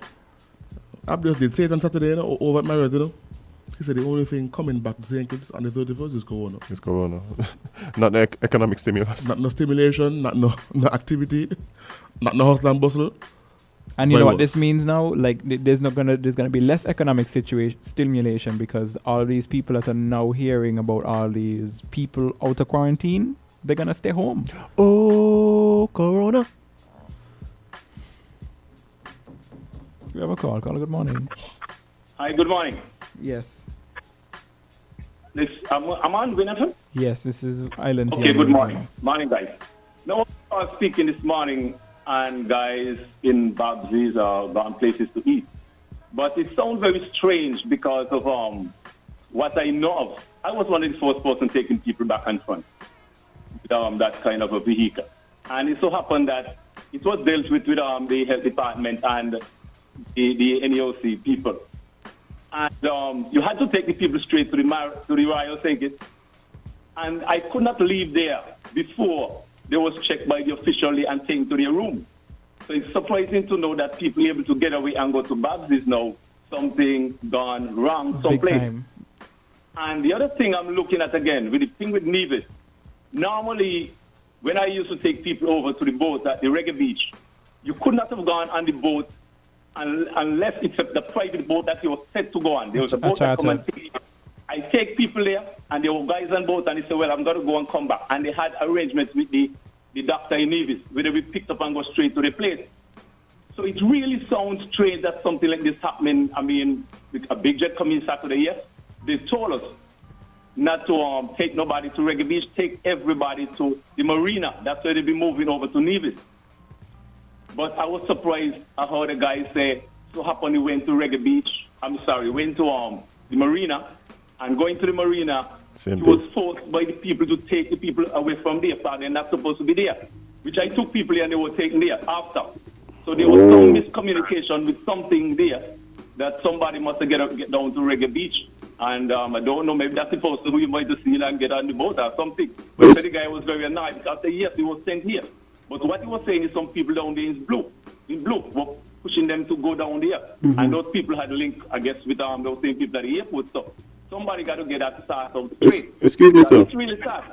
Abdius did say it on Saturday, over at Marriott, He said the only thing coming back to St. Kitts on the 31st is corona. It's corona. Not the economic stimulus. Not no stimulation, not no activity, not no hustle and bustle. And you know what this means now? Like there's gonna be less economic stimulation because all these people that are now hearing about all these people out of quarantine, they're gonna stay home. Oh, corona. We have a call. Caller, good morning. Hi, good morning. Yes. I'm on Winnerton? Yes, this is Island. Okay, good morning. Morning, guys. Now, I was speaking this morning and guys in Babsy's gone places to eat. But it sounds very strange because of what I know of. I was one of the first person taking people back and front with that kind of a vehicle. And it so happened that it was dealt with the health department and the NEOC people. And you had to take the people straight to the Royal St. And I could not leave there before they was checked by the official and taken to their room. So it's surprising to know that people are able to get away and go to Babs is now something gone wrong someplace. And the other thing I'm looking at again, with the thing with Nevis, normally when I used to take people over to the boat at the Reggae Beach, you could not have gone on the boat unless except the private boat that you were set to go on. There was a boat that come and take you. I take people there, and there were guys on boat, and they said, well, I'm going to go and come back. And they had arrangements with the doctor in Nevis, where they be picked up and go straight to the place. So it really sounds strange that something like this happening. I mean, with a big jet coming Saturday, yes, they told us not to take nobody to Reggae Beach, take everybody to the marina. That's where they be moving over to Nevis. But I was surprised. I heard a guy say, so happened he went to Reggae Beach. Went to the marina. And going to the marina, he was forced by the people to take the people away from there, because they're not supposed to be there. Which I took people here and they were taken there after. So there was some miscommunication with something there that somebody must have get down to Reggae Beach. And I don't know, maybe that's supposed to who you might have seen and get on the boat or something. But the guy was very annoyed because I said, yes, he was sent here. But what he was saying is some people down there in blue were pushing them to go down there. Mm-hmm. And those people had a link, I guess, with those same people at the airport. So somebody got to get that start out straight. Excuse me, sir. It's really sad.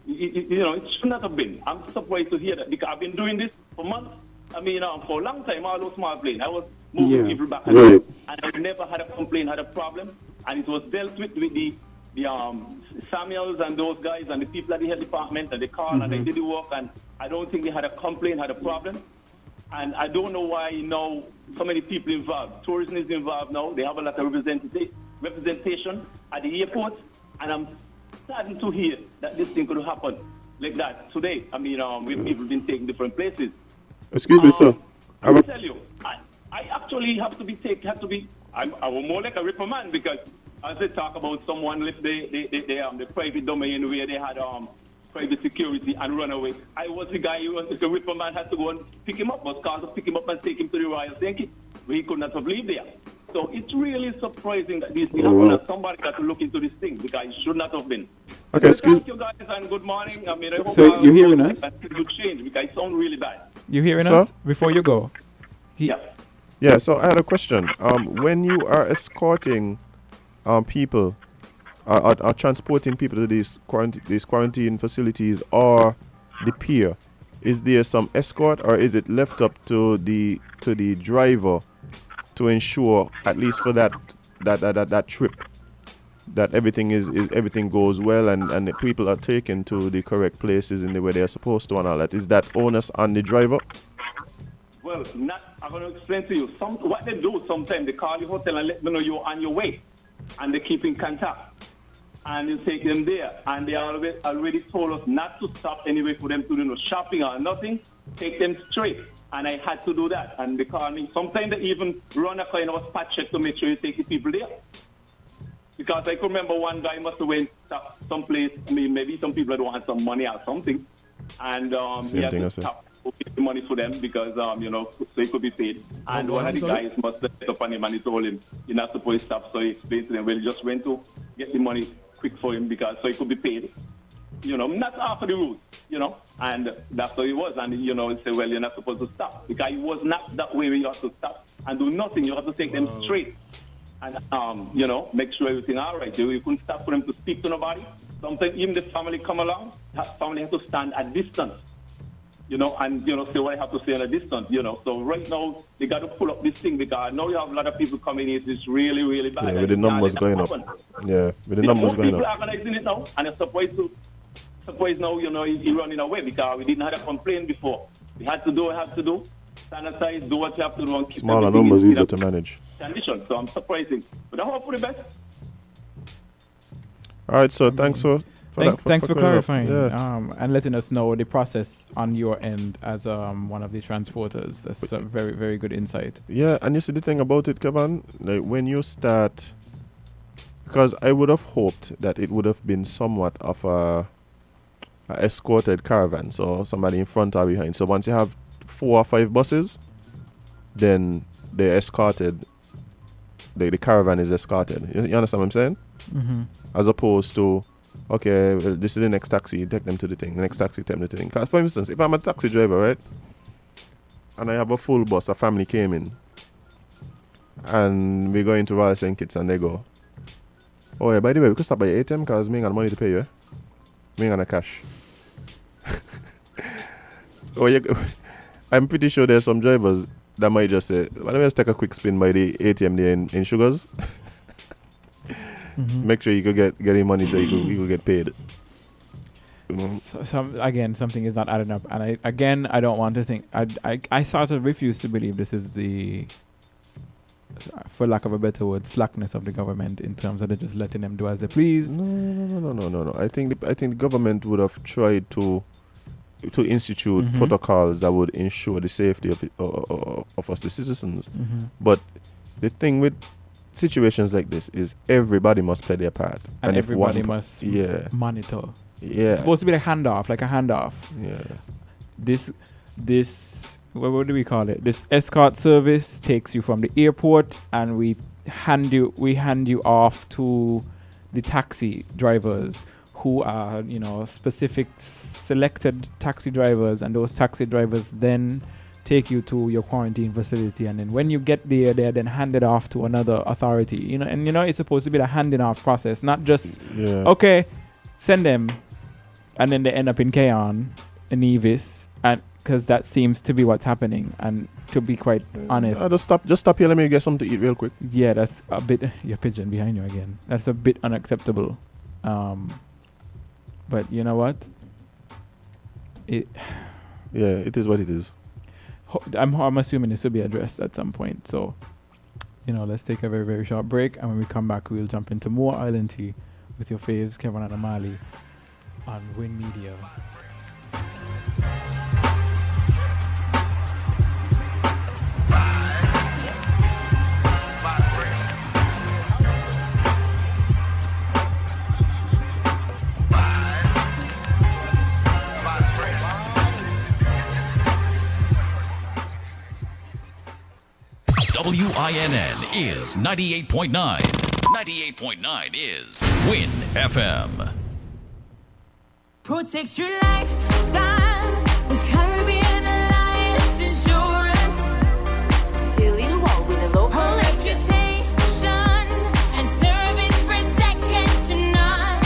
It should not have been. I'm surprised to hear that because I've been doing this for months. I mean, for a long time, all those small planes. I was moving people back and forth, and I never had a complaint, had a problem. And it was dealt with the Samuels and those guys and the people at the health department, and they called and they did the work. And I don't think they had a complaint, had a problem. And I don't know why now so many people involved. Tourism is involved now. They have a lot of representation at the airport. And I'm saddened to hear that this thing could happen like that today. I mean, with people being taken different places. Excuse me, sir. I will tell you, I actually have to be, I'm more like a reprimand because as they talk about someone left the private domain where they had private security and run away. I was the guy who was the reprimand had to go and pick him up, was called to pick him up and take him to the Royal St. where he could not have lived there. So it's really surprising that this thing happened and somebody got to look into this thing because it should not have been. Okay, thank you guys and good morning. I mean, so you're hearing us? You change because it sounds really bad. You hearing us before you go? Yeah, so I had a question. When you are escorting people are transporting people to these quarantine facilities or the pier, is there some escort or is it left up to the driver to ensure, at least for that trip, that everything goes well and the people are taken to the correct places in the way they are supposed to and all that? Is that onus on the driver? Well, I'm going to explain to you. What they do sometimes, they call the hotel and let them know you're on your way. And they keep in contact. And you take them there. And they already told us not to stop anyway for them to do no shopping or nothing. Take them straight. And I had to do that. And they call me. Sometimes they even run a kind of a spot check to make sure you take the people there. Because I could remember one guy must have went someplace. I mean, maybe some people don't have some money or something. And he had to stop. The money for them because so he could be paid. And one of the guys must have set up on him and he told him you're not supposed to stop. So he explained to them, well, he just went to get the money quick for him because so he could be paid. Not after the rules, and that's how he was. And he said, well, you're not supposed to stop because it was not that way where you have to stop and do nothing. You have to take them straight and make sure everything all right. You couldn't stop for them to speak to nobody. Sometimes even the family come along, family has to stand at distance. And say what I have to say at a distance, So right now, they got to pull up this thing because now you have a lot of people coming in. It's really, really bad. Yeah, with the numbers going up. Yeah, with the numbers going up. People are organizing it now, and it's supposed now, he's running away because we didn't have a complaint before. We had to do what we have to do, sanitize, do what you have to do. And keep smaller numbers, easier to manage. Condition, so I'm surprising. But I hope for the best. All right, so thanks for Thanks for clearing up. clarifying Yeah. and letting us know the process on your end as one of the transporters. That's a very, very good insight. Yeah, and you see the thing about it, Kevin, like when you start, because I would have hoped that it would have been somewhat of a escorted caravan, so somebody in front or behind. So once you have 4 or 5 buses, then they're escorted. The caravan is escorted. You understand what I'm saying? Mm-hmm. As opposed to, okay, well, this is the next taxi, take them to the thing. The next taxi, take them to the thing. 'Cause for instance, if I'm a taxi driver, right, and I have a full bus, a family came in, and we go into Royal St. Kitts, and they go, oh yeah, by the way, we could stop by your ATM because me ain't got money to pay you. Me ain't got no cash. I'm pretty sure there's some drivers that might just say, well, let me just take a quick spin by the ATM there in Sugars. Mm-hmm. Make sure you could get your money so you could get paid. You know? Something is not adding up, and I don't want to think. I sort of refuse to believe this is the, for lack of a better word, slackness of the government in terms of they're just letting them do as they please. No. I think the government would have tried to institute Mm-hmm. protocols that would ensure the safety of us, the citizens. Mm-hmm. But the thing with situations like this is everybody must play their part, And if everybody one- must yeah, monitor. yeah, It's supposed to be like a handoff. yeah. This what do we call it? This escort service takes you from the airport, and we hand you off to the taxi drivers, who are, specific selected taxi drivers, and those taxi drivers then take you to your quarantine facility, and then when you get there, they're then handed off to another authority. It's supposed to be the handing off process, not just okay, send them, and then they end up in Keon, in Nevis, and because that seems to be what's happening. And to be quite honest, Just stop here. Let me get something to eat real quick. yeah, that's a bit. Your pigeon behind you again. That's a bit unacceptable. But you know what? Yeah, it is what it is. I'm assuming this will be addressed at some point. So, let's take a very, very short break, and when we come back, we'll jump into more Island Tea with your faves, Kevin and Amali, on Win Media. WINN is 98.9. 98.9 is Win FM. Protect your lifestyle with Caribbean Alliance Insurance. Dealing well with a local reputation and service for second to none.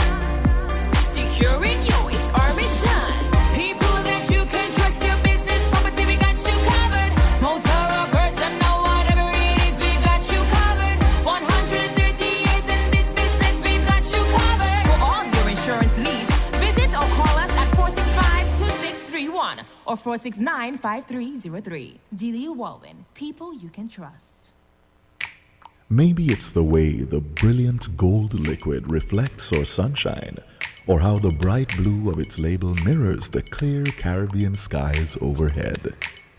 Securing you is our mission. People that you can trust, your business, property, we got you covered. Motor or personal, whatever it is, we got you covered. 130 years in this business, we've got you covered. For all your insurance needs, visit or call us at 465-2631 or 469-5303. Dealey Walwyn, people you can trust. Maybe it's the way the brilliant gold liquid reflects our sunshine, or how the bright blue of its label mirrors the clear Caribbean skies overhead.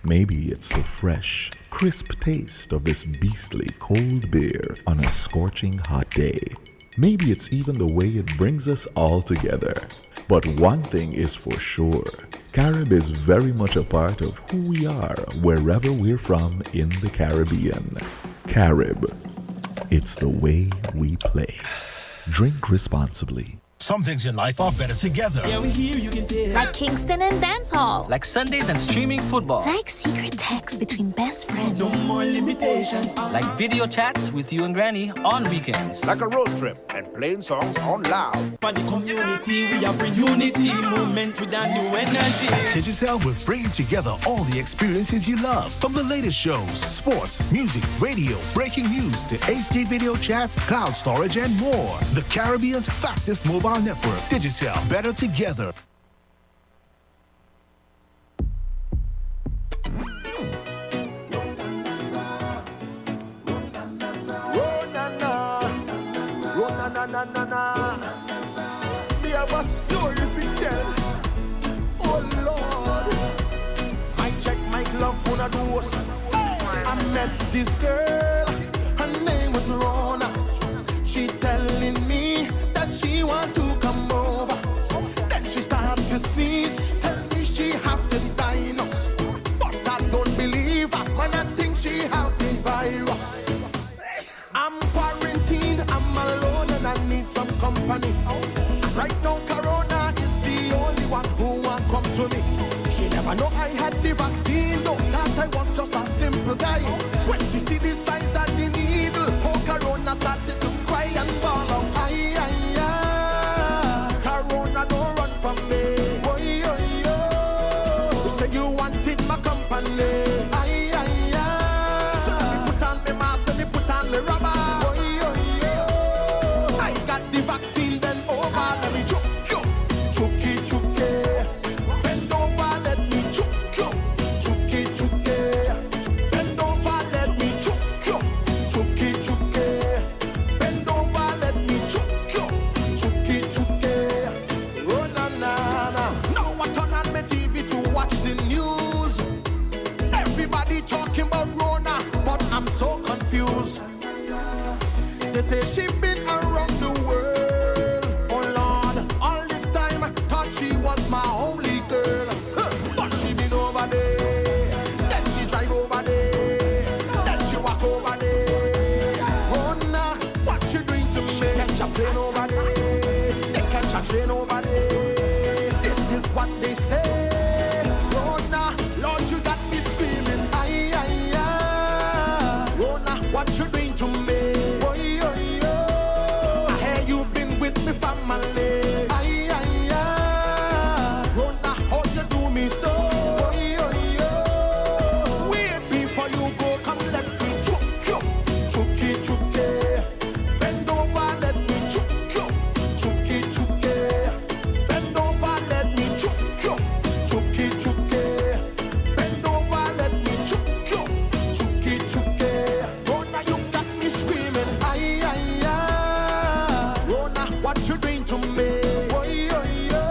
Maybe it's the fresh, crisp taste of this beastly cold beer on a scorching hot day. Maybe it's even the way it brings us all together. But one thing is for sure, Carib is very much a part of who we are wherever we're from in the Caribbean. Carib, it's the way we play. Drink responsibly. Some things in life are better together. Yeah, we hear you can tell. Like Kingston and Dancehall. Like Sundays and streaming football. Like secret texts between best friends. No more limitations. Like video chats with you and Granny on weekends. Like a road trip and playing songs on loud. For the community, we are bring unity, movement with a new energy. Digicel will bring together all the experiences you love. From the latest shows, sports, music, radio, breaking news to HD video chats, cloud storage, and more. The Caribbean's fastest mobile network. Digicel, better together. Me a was tell. Oh Lord, I check my glove on a dose. I met this girl, her name was Rona. She telling me that she want to come over. Then she start to sneeze, tell me she have the sinus. But I don't believe her, man, I think she have the virus. I'm quarantined, I'm alone and I need some company. Right now Corona is the only one who want come to me. She never know I had the vaccine, though that I was just a simple guy. When she see the signs of the needle, oh Corona started to cry and bawl out. Aye, aye, aye. Corona don't run from me. Oh, yo, yo. You say you wanted my company. Aye, aye, aye. So let me put on my mask, let me put on my rubber. Oh, yo, yo. I got the vaccine, then over, let me choke you. Choke it, choke it. Bend over, let me choke you. Choke it, choke it. Bend over, let me choke you. Choke it, choke it. Bend over, let me choke you. Choke it, choke it. Oh, na, na, na. Now I turn on my TV to watch the news. Everybody talking about Rona, but I'm so confused. They say she been around the world. Oh Lord, all this time I thought she was my only girl. Huh. But she been over there, then she drive over there, then she walk over there. Oh nah, what you doing to me? She catch a plane over there, they catch a train over there. This is what they say. Oh nah, Lord, you got me screaming. Aye, aye, aye. Oh nah, what you doing to me? Oh, yo, yo. I hear you been with me family. Aye, aye, aye. Rona, how you do me so? Oh, yo, yo. Wait before you go, come let me choke you. Choke it, choke it. Bend over, let me choke you. Choke it, choke it. Bend over, let me choke you. Choke it, choke it. Bend over, let me choke you. Choke it, choke it. Rona, you got me screaming. Aye, aye, aye. Rona, what you doing to me? Oh, yo, yo.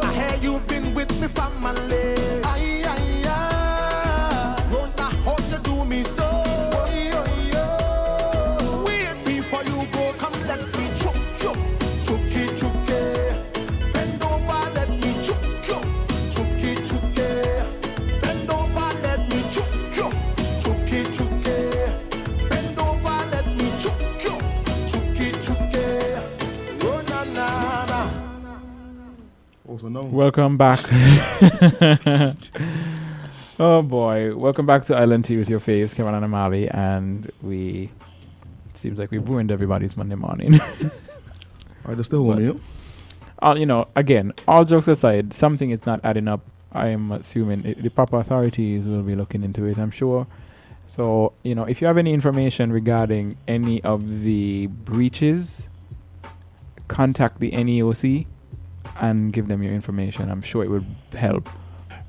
I hear you been with me family. Aye, aye, aye. Rona, how you do me so? Oh, yo, yo. Wait before you go, come let me choke you. Choke it, choke it. Bend over, let me choke you. Choke it, choke it. Bend over, let me choke you. Choke it, choke it. Bend over, let me choke you. Choke it, choke it. Oh, na, na, na. Also no. Welcome back. Oh boy, welcome back to Island Tea with your faves, Kevin and Amali, and it seems like we've ruined everybody's Monday morning. I just still want you. Again, all jokes aside, something is not adding up. I am assuming the proper authorities will be looking into it, I'm sure. So, if you have any information regarding any of the breaches, contact the NEOC and give them your information. I'm sure it would help.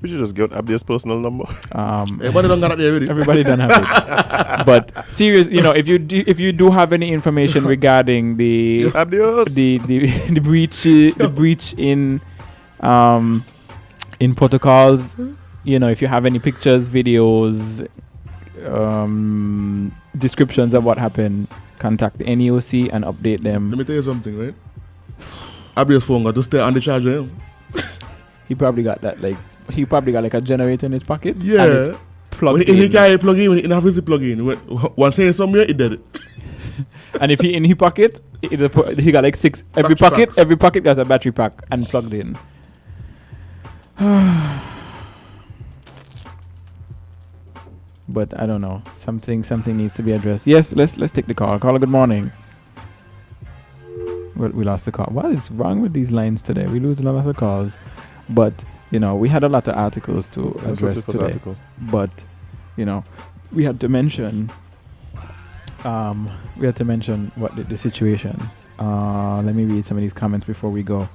We should just get Abdi's personal number. Everybody don't got that there, really. Everybody don't have it. But serious, if you do have any information regarding the breach in protocols, if you have any pictures, videos, descriptions of what happened, contact the NEOC and update them. Let me tell you something, right? Abdi's phone got to stay on the charger. He probably got that like a generator in his pocket. Yeah. And it's plugged when he can't plug in, when he have to plug in. Once he somewhere, he did it. And if he in his pocket, he got like 6. Every pocket got a battery pack and plugged in. But I don't know. Something needs to be addressed. Yes, let's take the call. Caller, good morning. Well, we lost the call. What is wrong with these lines today? We lose a lot of calls. But, we had a lot of articles to address today. But, we had to mention what the situation. Let me read some of these comments before we go.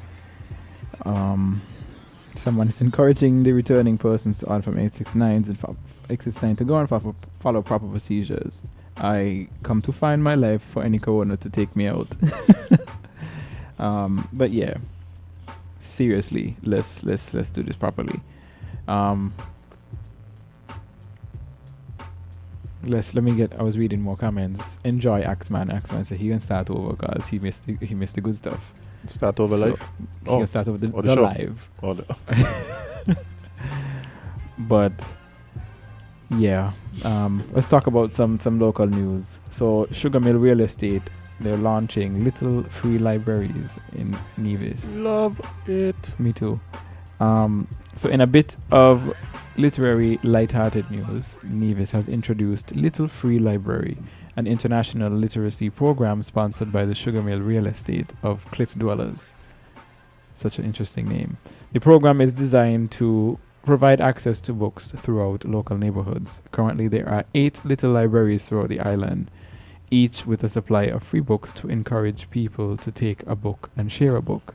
Someone is encouraging the returning persons to order from 869 to go and follow proper procedures. I come to find my life for any corona to take me out. But yeah, seriously, let's do this properly. Let me get. I was reading more comments. Enjoy Axman. Axman said he can start over because he missed the good stuff. Start over live. He can start over the show. live. Or the But yeah, let's talk about some local news. So Sugar Mill Real Estate, they're launching little free libraries in Nevis. Love it. Me too. So in a bit of literary light-hearted news, Nevis has introduced Little Free Library, an international literacy program sponsored by the Sugar Mill Real Estate of Cliff Dwellers. Such an interesting name. The program is designed to provide access to books throughout local neighborhoods. Currently, there are 8 little libraries throughout the island, each with a supply of free books to encourage people to take a book and share a book.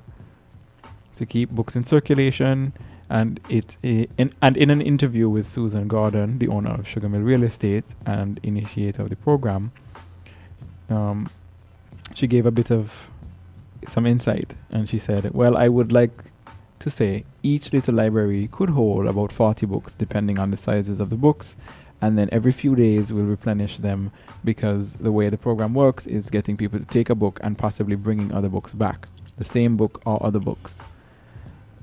To keep books in circulation, and in an interview with Susan Gordon, the owner of Sugar Mill Real Estate and initiator of the program, she gave a bit of some insight, and she said, well, I would like to say each little library could hold about 40 books depending on the sizes of the books, and then every few days we'll replenish them, because the way the program works is getting people to take a book and possibly bringing other books back, the same book or other books.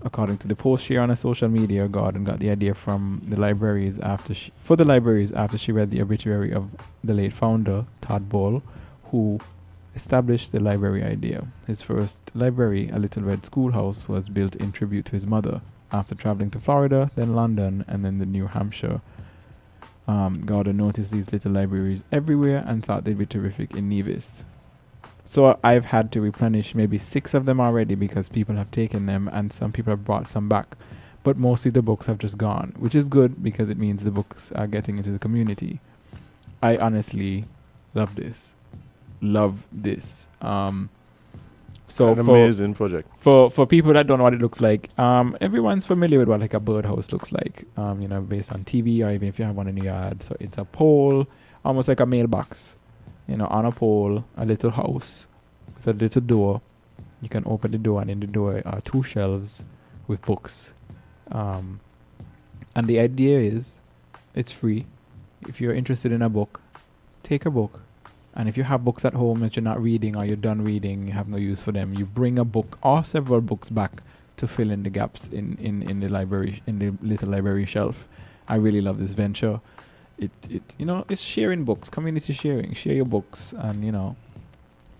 According to the post share on her social media, Gordon got the idea from the libraries after she read the obituary of the late founder, Todd Ball, who established the library idea. His first library, a Little Red Schoolhouse, was built in tribute to his mother. After traveling to Florida, then London, and then New Hampshire, Gordon noticed these little libraries everywhere and thought they'd be terrific in Nevis. So I've had to replenish maybe 6 of them already because people have taken them and some people have brought some back. But mostly the books have just gone, which is good because it means the books are getting into the community. I honestly love this. So an amazing project. For people that don't know what it looks like, everyone's familiar with what like a birdhouse looks like, based on TV or even if you have one in your yard. So it's a pole, almost like a mailbox. On a pole, a little house with a little door. You can open the door, and in the door are 2 shelves with books. And the idea is, it's free. If you're interested in a book, take a book. And if you have books at home that you're not reading or you're done reading, you have no use for them, you bring a book or several books back to fill in the gaps in the library, in the little library shelf. I really love this venture. It's sharing books, community sharing. Share your books, and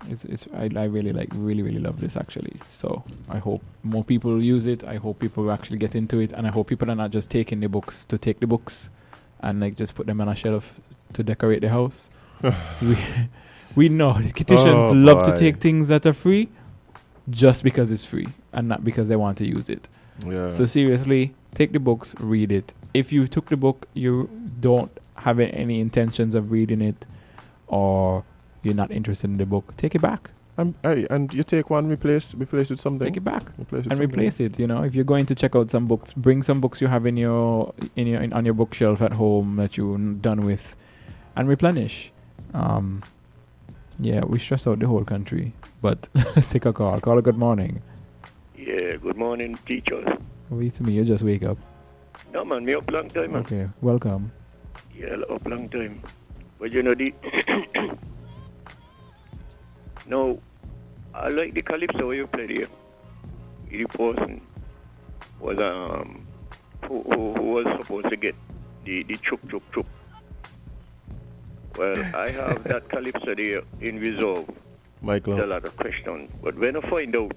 I really love this actually. So I hope more people use it. I hope people actually get into it, and I hope people are not just taking the books to take the books, and like just put them on a shelf to decorate the house. we know the Kittians love to take things that are free, just because it's free and not because they want to use it. Yeah. So seriously, take the books, read it. If you took the book, you don't have any intentions of reading it, or you're not interested in the book, take it back. And you take one, replace with something. Take it back replace it. If you're going to check out some books, bring some books you have on your bookshelf at home that you're done with, and replenish. We stress out the whole country, but let's take a call. Caller, good morning. Yeah, good morning, teachers. Wait to me, you just wake up. No, man, me up long time, man. Okay, welcome. Yeah, up long time. But the... No, I like the calypso you played here. The person was, who was supposed to get the chup. Well, I have that calypso there in reserve. Michael. There's a lot of questions. But when I find out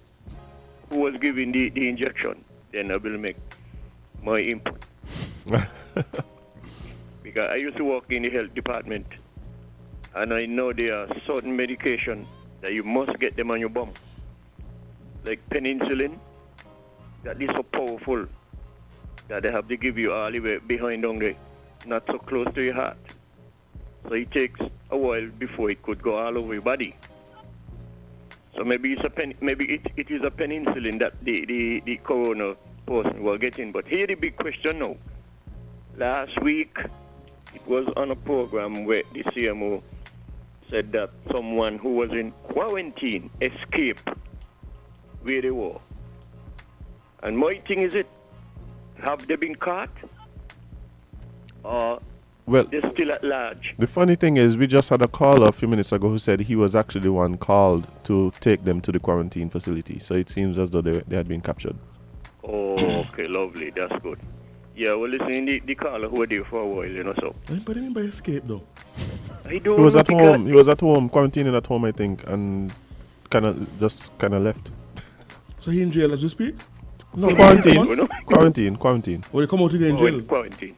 who was giving the injection, then I will make my input. Because I used to work in the health department, and I know there are certain medication that you must get them on your bum. Like penicillin, that is so powerful that they have to give you all the way behind on there, not so close to your heart. So it takes a while before it could go all over your body. So maybe it is a penicillin that the corona person were getting. But here the big question now. Last week, it was on a program where the CMO said that someone who was in quarantine escaped where they were. And my thing is have they been caught? Or Well, they're still at large? the funny thing is, we just had a caller a few minutes ago who said he was actually the one called to take them to the quarantine facility. So it seems as though they had been captured. Oh, okay, lovely. That's good. Yeah, well, listen, the caller who were there for a while, you know, so. What do you mean by escape, though? I don't He was know at because- home. He was at home, quarantining at home, I think, and kind of left. So he in jail as you speak? No, So quarantine. 6 months? Quarantine. Or you come out again in jail? Quarantine.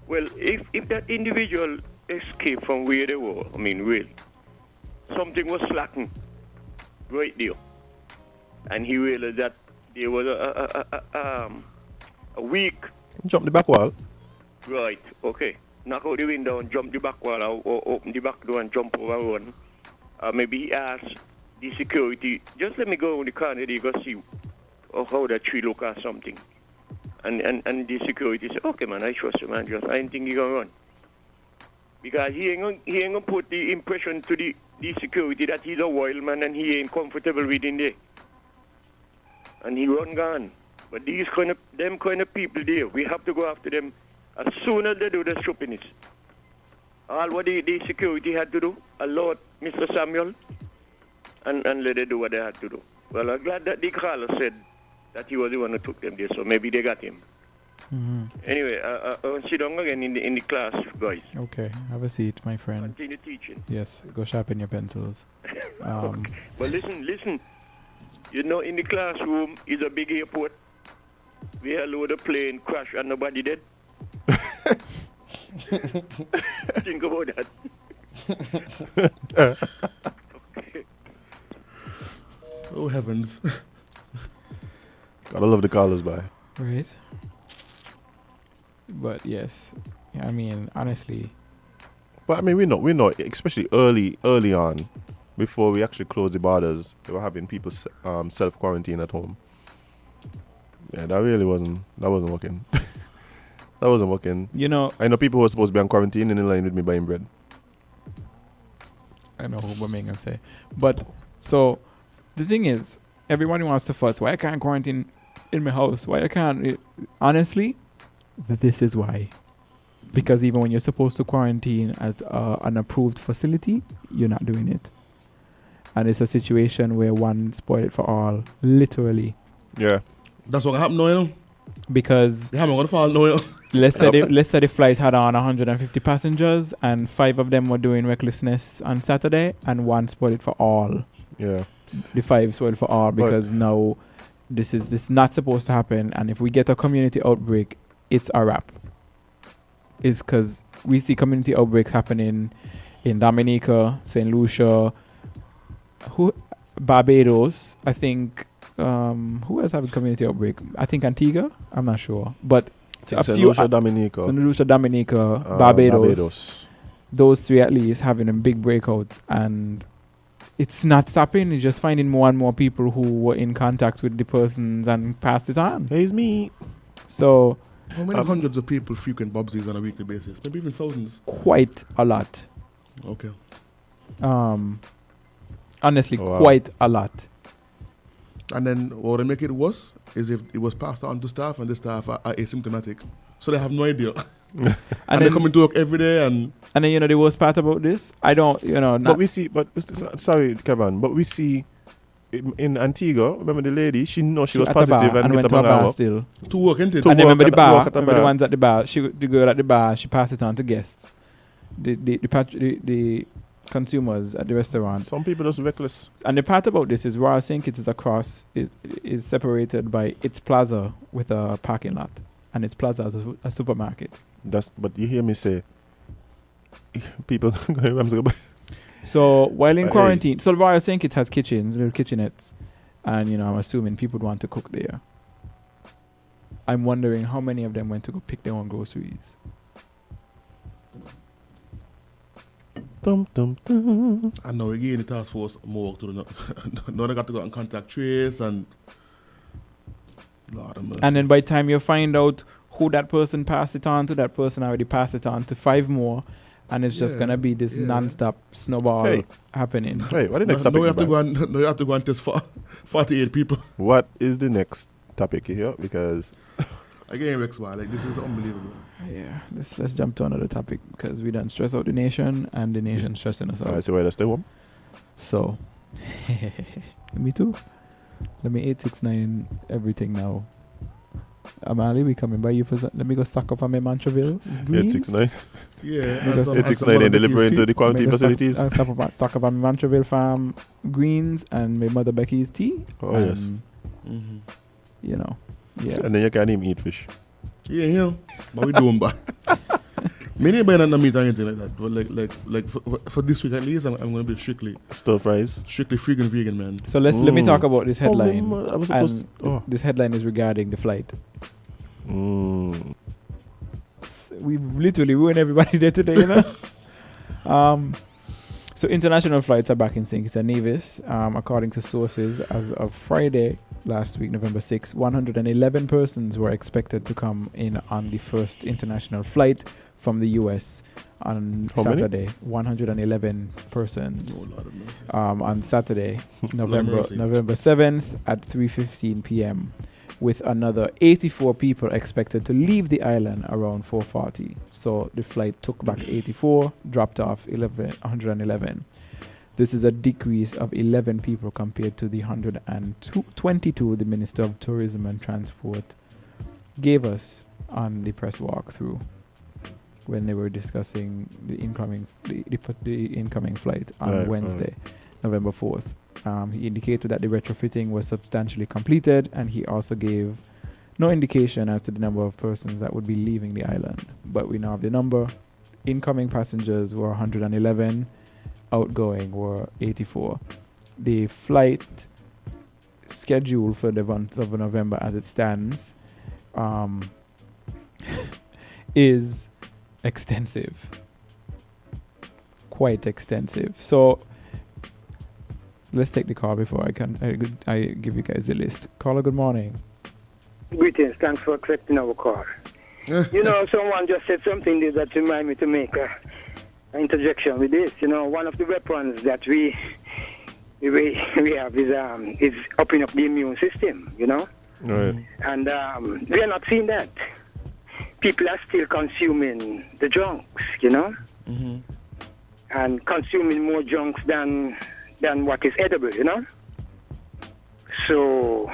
Well, if that individual escaped from where they were, I mean, really, something was slacking right there. And he realized that there was a weak. Jump the back wall. Right, okay. Knock out the window and jump the back wall, or open the back door and jump over one. Maybe he asked the security, just let me go in the corner there, go see how that tree look or something. And the security said, okay, man, I trust you, man. I don't think you're going to run. Because he ain't gonna put the impression to the security that he's a wild man and he ain't comfortable with in there. And he run gone. But them kind of people there, we have to go after them as soon as they do the stupidness. All what the security had to do, allowed Mr. Samuel, and let them do what they had to do. Well, I'm glad that the caller said that he was the one who took them there, so maybe they got him. Mm-hmm. Anyway, I'll sit down again in the class, guys. Okay, have a seat, my friend. Continue teaching. Yes, go sharpen your pencils. Okay. But listen. You know, in the classroom is a big airport. We had a load of plane crash and nobody dead. Think about that. Okay. Oh, heavens. Gotta love the callers, by. Right. But yes, I mean, honestly. But I mean, we know, especially early on, before we actually closed the borders, they were having people self quarantine at home. Yeah, that wasn't working. That wasn't working. You know, I know people who were supposed to be on quarantine and in line with me buying bread. I know what I'm gonna say, but so the thing is, everybody wants to fuss. Why I can't quarantine in my house? Why I can't? Honestly, this is why. Because even when you're supposed to quarantine at an approved facility, you're not doing it. And it's a situation where one spoiled it for all, literally. Yeah. That's what happened now, you know? Because yeah, I'm gonna fall now, you know? let's say the flight had on 150 passengers and 5 of them were doing recklessness on Saturday and 1 spoiled it for all. Yeah. The 5 spoiled it for all because now this is not supposed to happen, and if we get a community outbreak, it's a wrap. It's because we see community outbreaks happening in Dominica, St. Lucia, Barbados, I think. Who else have a community outbreak? I think Antigua. I'm not sure, but St. Lucia, Dominica. St. Lucia, Dominica, Barbados. Those 3 at least having a big breakouts, and it's not stopping. It's just finding more and more people who were in contact with the persons and passed it on. Hey, it's me. So how many hundreds of people frequent Bubsies on a weekly basis? Maybe even thousands. Quite a lot. Okay. Honestly, quite a lot. And then what would make it worse is if it was passed on to staff and the staff are asymptomatic. So they have no idea. and they're coming to work every day and then, the worst part about this, I don't, But we see, sorry, Kevin, but we see in Antigua, remember the lady, she was positive and went to a bar still. To work, isn't it? And remember the bar, remember the ones at the bar, the girl at the bar, she passed it on to guests. The consumers at the restaurant. Some people just reckless. And the part about this is Royal St. Kitts is separated by its plaza with a parking lot, and its plaza is a supermarket. But you hear me say, people going. So while in quarantine, so Royal St. Kitts has kitchens, little kitchenettes, and I'm assuming people want to cook there. I'm wondering how many of them went to go pick their own groceries. And now again, the task force more work to do. Now they got to go and contact trace and Lord of mercy. And then by the time you find out who that person passed it on to, that person already passed it on to 5 more, and it's just gonna be this non-stop snowball happening. Hey, what the next topic? Now you have to go and test for 48 people. What is the next topic here because Again, Rex, like this is unbelievable. Yeah, let's jump to another topic because we done stress out the nation and the nation stressing us out. I see why let's stay home. So, me too. Let me 869 everything now. Amali, we coming by you for let me go stock up on my Mantreville. 869. Yeah, 869 and delivering to the quarantine facilities. Stock up on my Mantreville farm greens and my mother Becky's tea. Oh yes. You know, yeah. And then you can't even eat fish. Yeah, but we doing bad. Many buy not meat or anything like that. But like for this week at least, I'm going to be strictly stir fries, strictly freaking vegan, man. So let me talk about this headline. I was supposed This headline is regarding the flight. We literally ruined everybody there today, you know. So international flights are back in St. Kitts and Nevis. According to sources, as of Friday last week, November 6, 111 persons were expected to come in on the first international flight from the U.S. on Saturday. 111 persons on Saturday, November 7th at 3:15 p.m. with another 84 people expected to leave the island around 4:40. So the flight took back 84, dropped off 111. This is a decrease of 11 people compared to the 122 the Minister of Tourism and Transport gave us on the press walkthrough when they were discussing the incoming flight on Wednesday, November 4th. He indicated that the retrofitting was substantially completed, and he also gave no indication as to the number of persons that would be leaving the island. But we now have the number. Incoming passengers were 111, outgoing were 84. The flight schedule for the month of November as it stands is extensive. Quite extensive. So let's take the call before I give you guys the list. Caller, good morning. Greetings. Thanks for accepting our call. You know, someone just said something there that reminded me to make an interjection with this. You know, one of the weapons that we have is opening up the immune system, you know. Right. And we are not seeing that. People are still consuming the junks, you know, and consuming more junks than what is edible, you know. So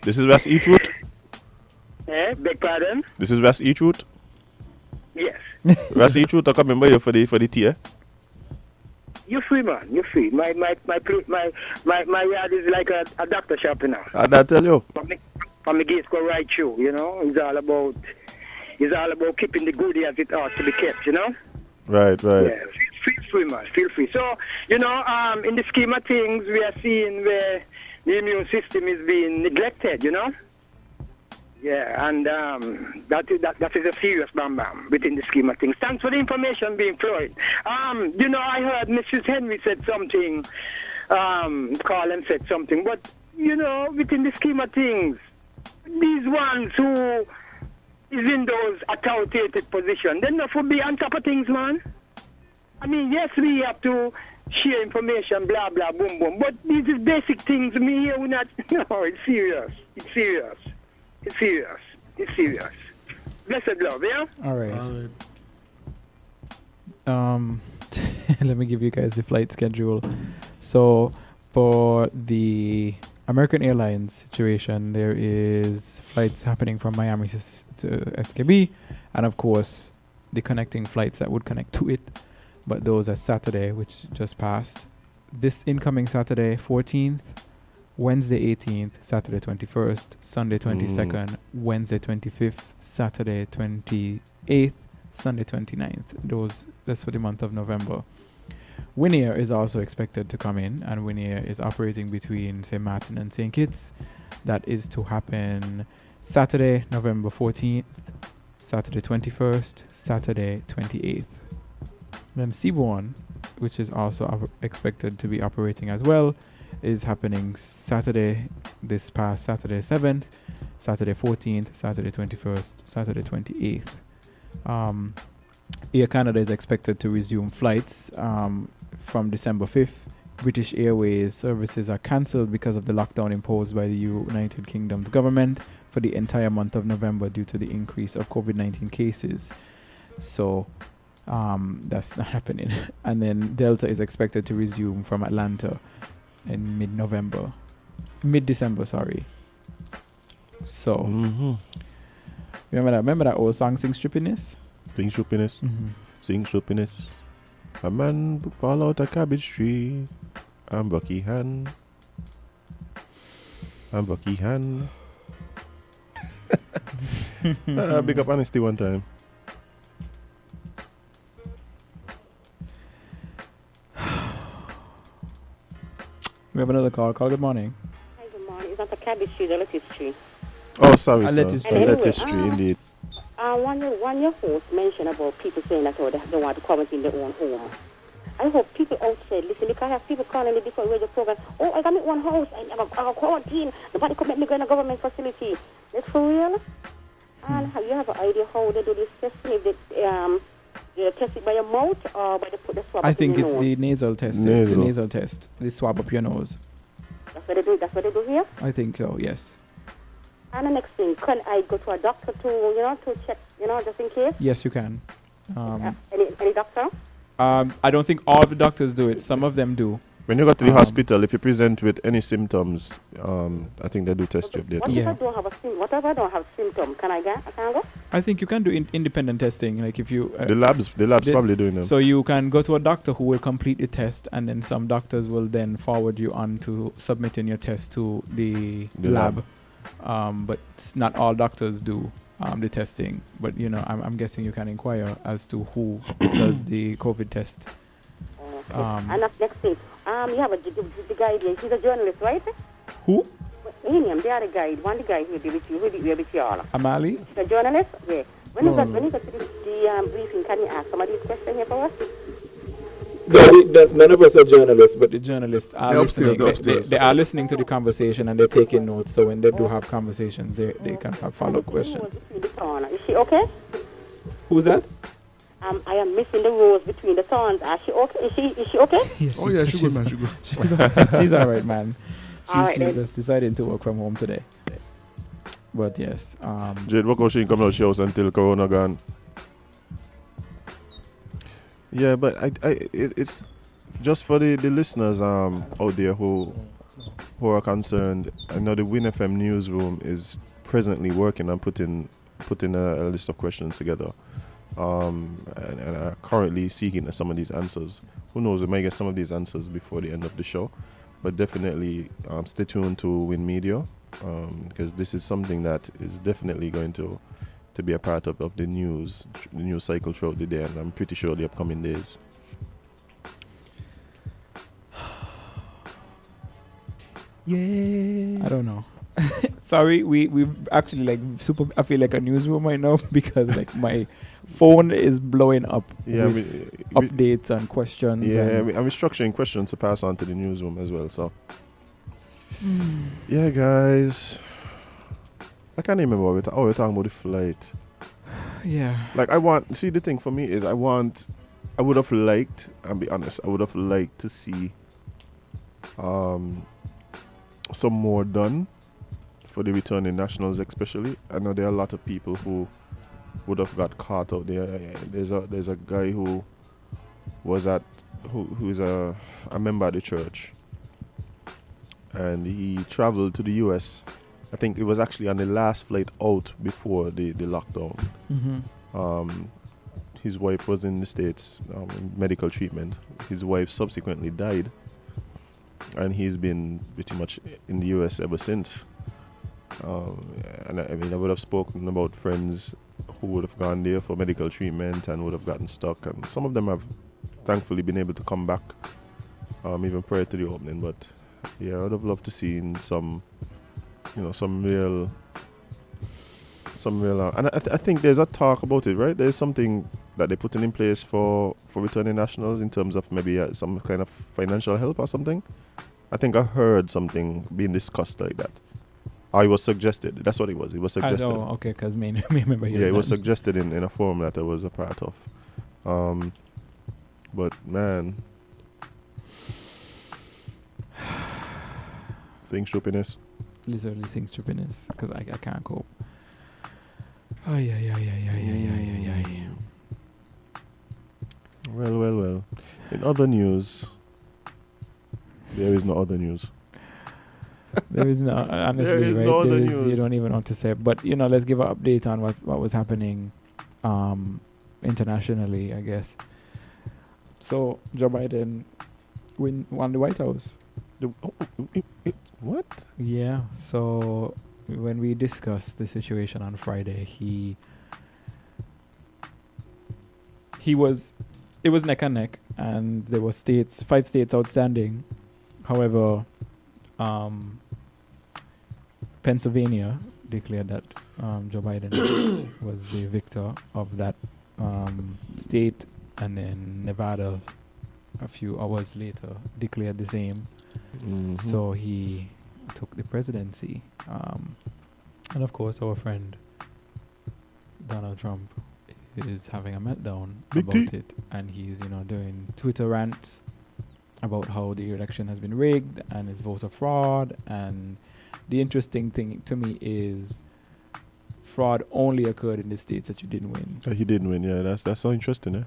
this is West Eat Route? Beg pardon? This is West Eat Route? Yes. West Eat Route, I can remember you for the tea, eh? You're free, man. You're free. My yard is like a doctor shop now. I tell you. From the gates go right through, you know. It's all about keeping the goodie as it ought to be kept, you know. Right. Yeah, feel free, man. Feel free. So, you know, in the scheme of things, we are seeing where the immune system is being neglected, you know. Yeah, and that is a serious bam within the scheme of things. Thanks for the information being flowing. You know, I heard Mrs. Henry said something, Colin said something, but, you know, within the scheme of things, these ones who is in those authoritative positions, they enough will be on top of things, man. I mean, yes, we have to share information, blah, blah, boom, boom, but these is basic things. Me here, we're not, no, it's serious. It's serious. It's serious. It's serious. Blessed love, yeah? All right. Let me give you guys the flight schedule. So for the American Airlines situation, there is flights happening from Miami to SKB, and of course the connecting flights that would connect to it, but those are Saturday, which just passed. This incoming Saturday 14th, Wednesday 18th, Saturday 21st, Sunday 22nd, Wednesday 25th, Saturday 28th, Sunday 29th. That's for the month of November. Winair Air is also expected to come in, and Winair Air is operating between St. Martin and St. Kitts. That is to happen Saturday, November 14th, Saturday 21st, Saturday 28th. Then Seabourn, which is also expected to be operating as well, is happening Saturday, this past Saturday 7th, Saturday 14th, Saturday 21st, Saturday 28th. Air Canada is expected to resume flights from December 5th British Airways services are cancelled because of the lockdown imposed by the United Kingdom's government for the entire month of November due to the increase of COVID-19 cases. So that's not happening. And then Delta is expected to resume from Atlanta in mid-December, sorry. So remember that old song, Sing Strippiness? Sing Strippiness. Sing Strippiness. A man fall out a cabbage tree. I'm Bucky Han. Big up Honesty one time. We have another call. Good morning. Hi, good morning. It's not a cabbage tree, the lettuce tree. Oh, sorry, A sir. lettuce A tree. lettuce tree, indeed. One your host mentioned about people saying that they want to quarantine their own home. I hope people outside listen, because I have people calling me before radio program. Oh, I got me one house. I got quarantine. Nobody could make me go in a government facility. That's for real. And you have an idea how they do this testing? If they test it by your mouth or by the swab? I up think in your it's nose? the nasal test. Nasal. The nasal test. The swab up your nose. That's what they do. That's what they do here. I think so, yes. And the next thing, can I go to a doctor to check, just in case? Yes, you can. Any doctor? I don't think all the doctors do it. Some of them do. When you go to the hospital, if you present with any symptoms, I think they do test you. What if I don't have what if I don't have symptoms? Can I go? I think you can do independent testing. Like if you The labs probably doing them. So you can go to a doctor who will complete the test, and then some doctors will then forward you on to submitting your test to the lab. But not all doctors do the testing. But I'm guessing you can inquire as to who does the COVID test. And that's next thing. You have the guy there. He's a journalist, right? Who? Him, the other guy. One the guy who will be with you all. Amali? The journalist? Yeah. When you got to the briefing, can you ask some of these questions here for us? None of us are journalists, but the journalists are They're upstairs, listening. They are listening to the conversation and they're taking notes. So when they do have conversations, they can have follow-up questions. Is she okay? Who's that? I am missing the rose between the thorns. Is she okay? Is she okay? Yes, Oh, yeah, she good, man. She good. She's all right, man. All right, She's then. just decided to work from home today. But yes, Jade, what how she come out of the house until Corona gone? Yeah, but it's just for the listeners out there who are concerned. I know the Win FM newsroom is presently working on putting a list of questions together, and are currently seeking some of these answers. Who knows? We might get some of these answers before the end of the show, but definitely stay tuned to Win Media, because this is something that is definitely going to be a part of the news cycle throughout the day, and I'm pretty sure the upcoming days. Yeah. I don't know. Sorry, we've actually I feel like a newsroom right now because my phone is blowing up with updates and questions. Yeah, I'm structuring questions to pass on to the newsroom as well. So, yeah, guys, I can't remember what we're talking about the flight. Yeah. The thing for me is I would have liked, I'll be honest, I would have liked to see some more done for the returning nationals, especially. I know there are a lot of people who would have got caught out there. There's a guy who was who's a member of the church, and he traveled to the US. I think it was actually on the last flight out before the lockdown. Mm-hmm. His wife was in the States in medical treatment. His wife subsequently died, and he's been pretty much in the US ever since. And I would have spoken about friends who would have gone there for medical treatment and would have gotten stuck, and some of them have thankfully been able to come back even prior to the opening. But yeah, I would have loved to see some real and I think there's a talk about it, right? There's something that they're putting in place for returning nationals in terms of maybe some kind of financial help or something. I think I heard something being discussed like that. Or it was suggested. That's what it was. It was suggested. Oh, okay, because me remember hearing it was that. suggested in a forum that I was a part of. But man, Things stupidness. Literally sing stupidness because I can't cope. Ay. Well. In other news, there is no other news. There is no, honestly, There is right? no other There is, you news. don't even know what to say. But let's give an update on what was happening, internationally, I guess. So Joe Biden won the White House. What? Yeah. So when we discussed the situation on Friday, it was neck and neck, and there were 5 states outstanding. However, Pennsylvania declared that Joe Biden was the victor of that state, and then Nevada, a few hours later, declared the same. Mhm. So he took the presidency, and of course, our friend Donald Trump is having a meltdown Big about T. it, and he's doing Twitter rants about how the election has been rigged and his votes are fraud. And the interesting thing to me is fraud only occurred in the states that you didn't win. He didn't win. Yeah, that's so interesting.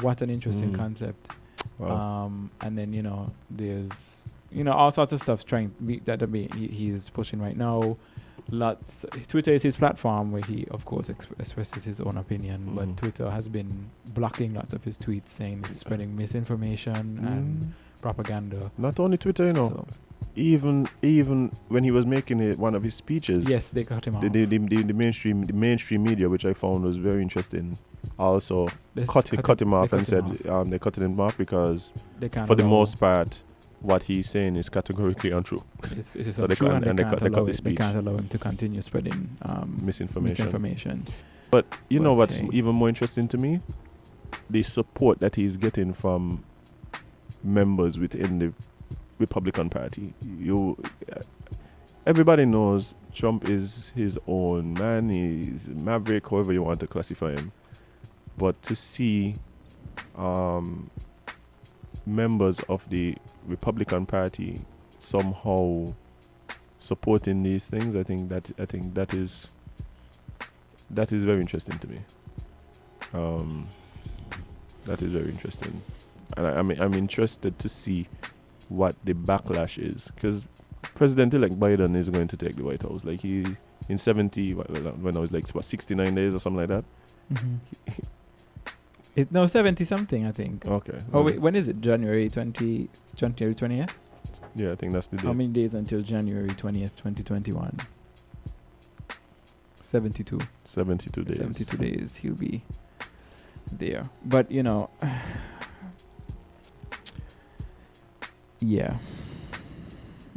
What an interesting Mm. concept. Wow. And then there's all sorts of stuff he's pushing right now. Twitter is his platform where he, of course, expresses his own opinion, but Twitter has been blocking lots of his tweets, saying he's spreading misinformation and propaganda. Not only Twitter, So- even when he was making one of his speeches. Yes, they cut him off. The mainstream media, which I found was very interesting, also They cut him off they and cut him said they cut him off because They can't for the allow- most part, what he's saying is categorically untrue. It's So they cut they the can't speech. allow him to continue spreading misinformation. But you know But, what's hey. even more interesting to me? The support that he's getting from members within the Republican Party. Everybody knows Trump is his own man. He's maverick, however you want to classify him. But to see members of the Republican Party somehow supporting these things, I think that is very interesting to me. That is very interesting, and I'm interested to see what the backlash is, because President-elect Biden is going to take the White House. Like he in 70, when I was like 69 days or something like that. No, 70 something, I think. Okay. Oh wait, when is it? January 20th? Yeah, I think that's the day. How many days until January 20th, 2021? 72. 72 days. 72 days he'll be there. But yeah.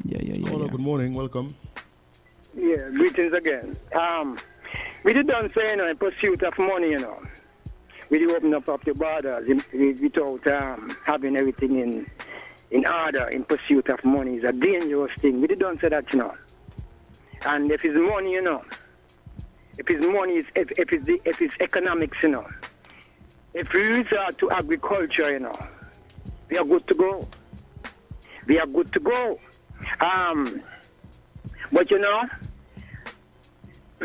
Hello, good morning, welcome. Yeah, greetings again. We did done say, in pursuit of money, we did open up the borders without having everything in order in pursuit of money. It's a dangerous thing. We did done say that, And if it's money, if it's money, if it's economics, if we resort to agriculture, we are good to go. We are good to go. But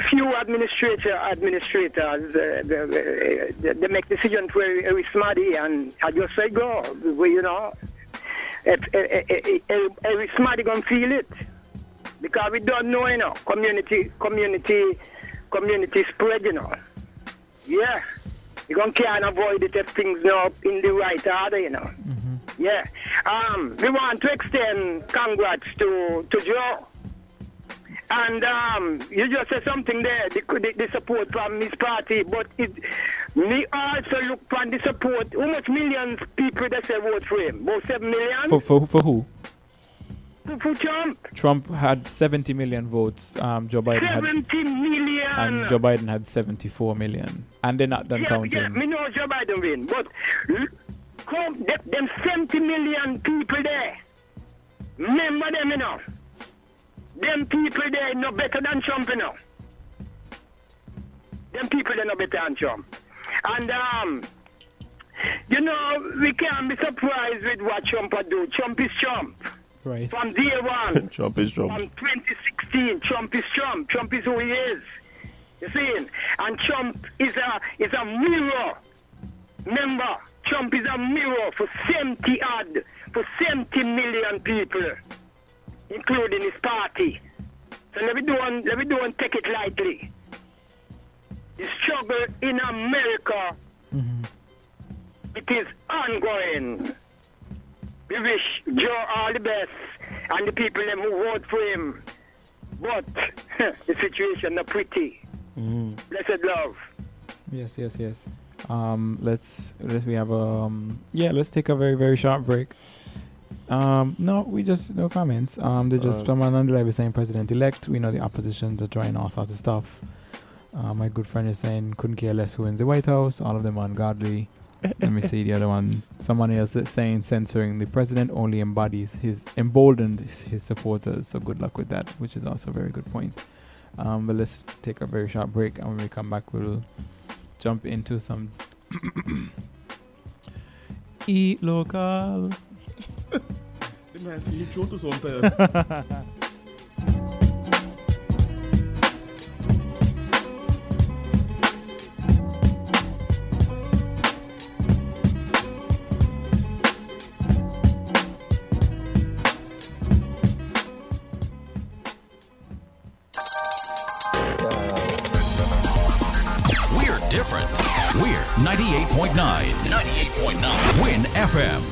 few administrators, they make decisions very smarty, and I just say go. Every smarty gonna feel it, because we don't know, community spread, Yeah, you can't avoid it if things not in the right order, Yeah. We want to extend congrats to Joe. And you just said something there, the support from his party, but me also look from the support. How much millions people that say vote for him? About 7 million? For who? For Trump. Trump had 70 million votes. Joe Biden 70 million. And Joe Biden had 74 million. And they're not done counting. Yeah, me know Joe Biden win, but them 70 million people there. Remember them, Them people there no better than Trump, Them people there no better than Trump. And, we can't be surprised with what Trump will do. Trump is Trump. Right. From day one. Trump is Trump. From 2016, Trump is Trump. Trump is who he is. You see? And Trump is a mirror. Remember, Trump is a mirror for 70 million people, including his party. So let me don't take it lightly. The struggle in America, it is ongoing. We wish Joe all the best and the people them who vote for him. But the situation not pretty. Blessed love. Yes. Let's take a very, very short break. No comments. They just someone on the live is saying President-elect. We know the oppositions are trying all sorts of stuff. My good friend is saying couldn't care less who wins the White House. All of them are ungodly. Let me see the other one. Someone else is saying censoring the president only emboldened his supporters. So good luck with that, which is also a very good point. But let's take a very short break, and when we come back, we'll jump into some Eat Local. The man, he showed us on time. We're different. We're 98.9. 98.9 Win FM.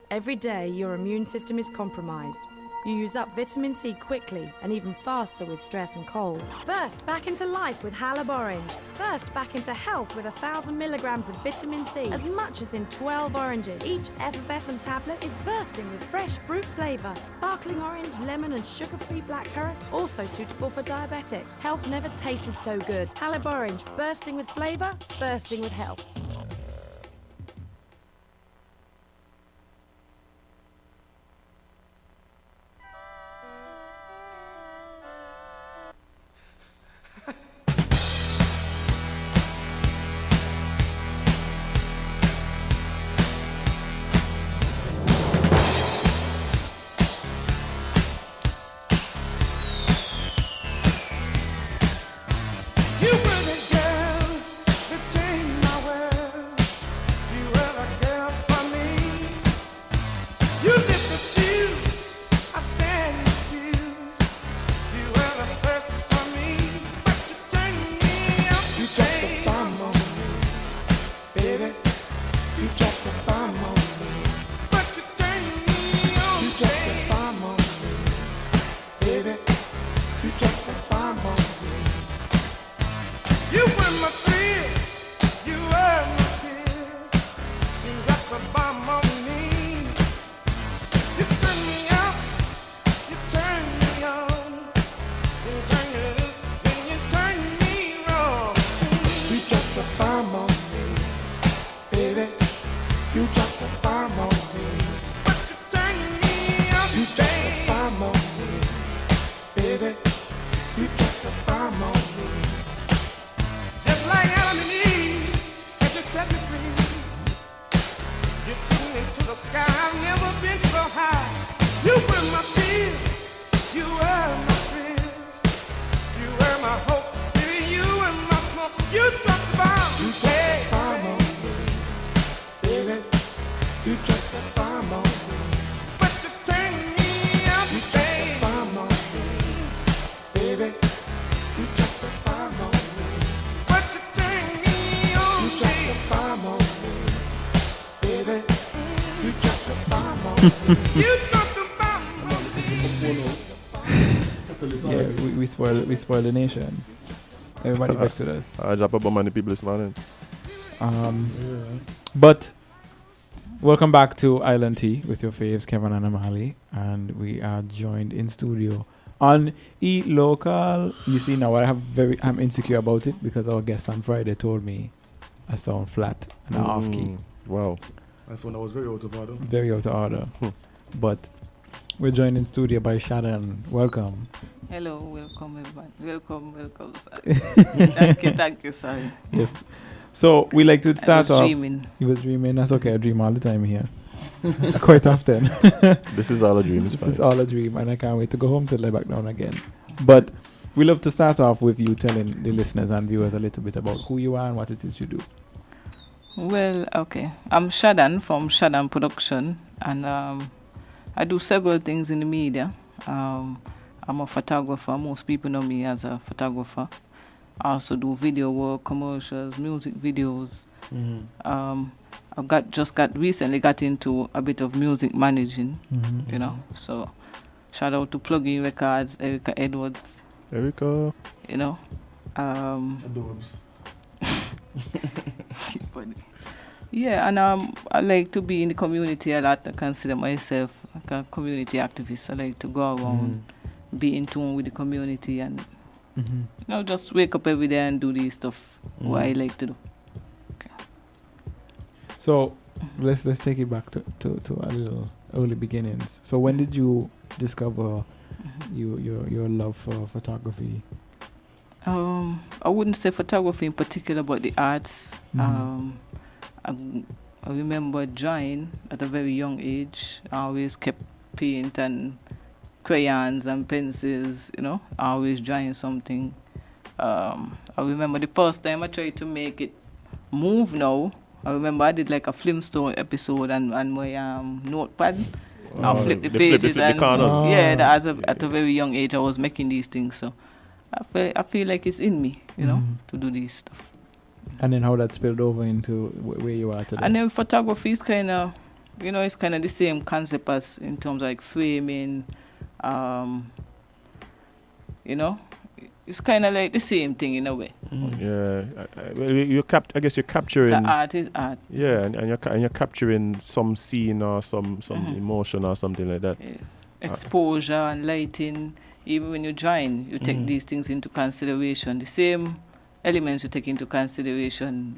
Every day, your immune system is compromised. You use up vitamin C quickly and even faster with stress and cold. Burst back into life with Halib Orange. Burst back into health with 1,000 milligrams of vitamin C, as much as in 12 oranges. Each effervescent tablet is bursting with fresh fruit flavor, sparkling orange, lemon, and sugar-free blackcurrant. Also suitable for diabetics. Health never tasted so good. Halib Orange, bursting with flavor, bursting with health. We spoil the nation. Everybody vexed with us. I drop a bomb on the people this morning. But welcome back to Island Tea with your faves Kevin and Amali, and we are joined in studio on Eat Local. You see now I'm insecure about it because our guest on Friday told me I sound flat and off key. Wow. I found I was very out of order. Very out of order. But we're joined in studio by Shannon. Welcome. Hello, welcome everyone. Welcome, sir. Thank you, sorry. Yes. So we like to start off. Dreaming. You was dreaming. That's okay. I dream all the time here. quite often. This is all a dream. It's This is fine. all a dream, and I can't wait to go home to lay back down again. But we love to start off with you telling the listeners and viewers a little bit about who you are and what it is you do. Well, okay. I'm Shadan from Shadan Production, and I do several things in the media. I'm a photographer. Most people know me as a photographer. I also do video work, commercials, music videos. Recently got into a bit of music managing, you know. So shout out to Plug-in Records, Erica Edwards. Erica. You know. Adorbs. Yeah, and I like to be in the community a lot. I consider myself like a community activist. I like to go around, be in tune with the community, and you know, just wake up every day and do this stuff what I like to do. So let's take it back to a little early beginnings. So when did you discover your love for photography? I wouldn't say photography in particular, but the arts. I remember drawing at a very young age. I always kept paint and crayons and pencils, you know, always drawing something. I remember the first time I tried to make it move now. I remember I did like a Flintstone episode and my notepad. I'll flip the pages the corners. at a very young age I was making these things. So I feel like it's in me, you know, to do these stuff. And then how that spilled over into where you are today? And then photography is kind of, you know, it's kind of the same concept as in terms of like framing, you know, it's kind of like the same thing in a way. Yeah, I guess you're capturing. The art is art. Yeah, and you're capturing some scene or some emotion or something like that. Yeah. Exposure and lighting. Even when you're drawing, you take these things into consideration. The same elements you take into consideration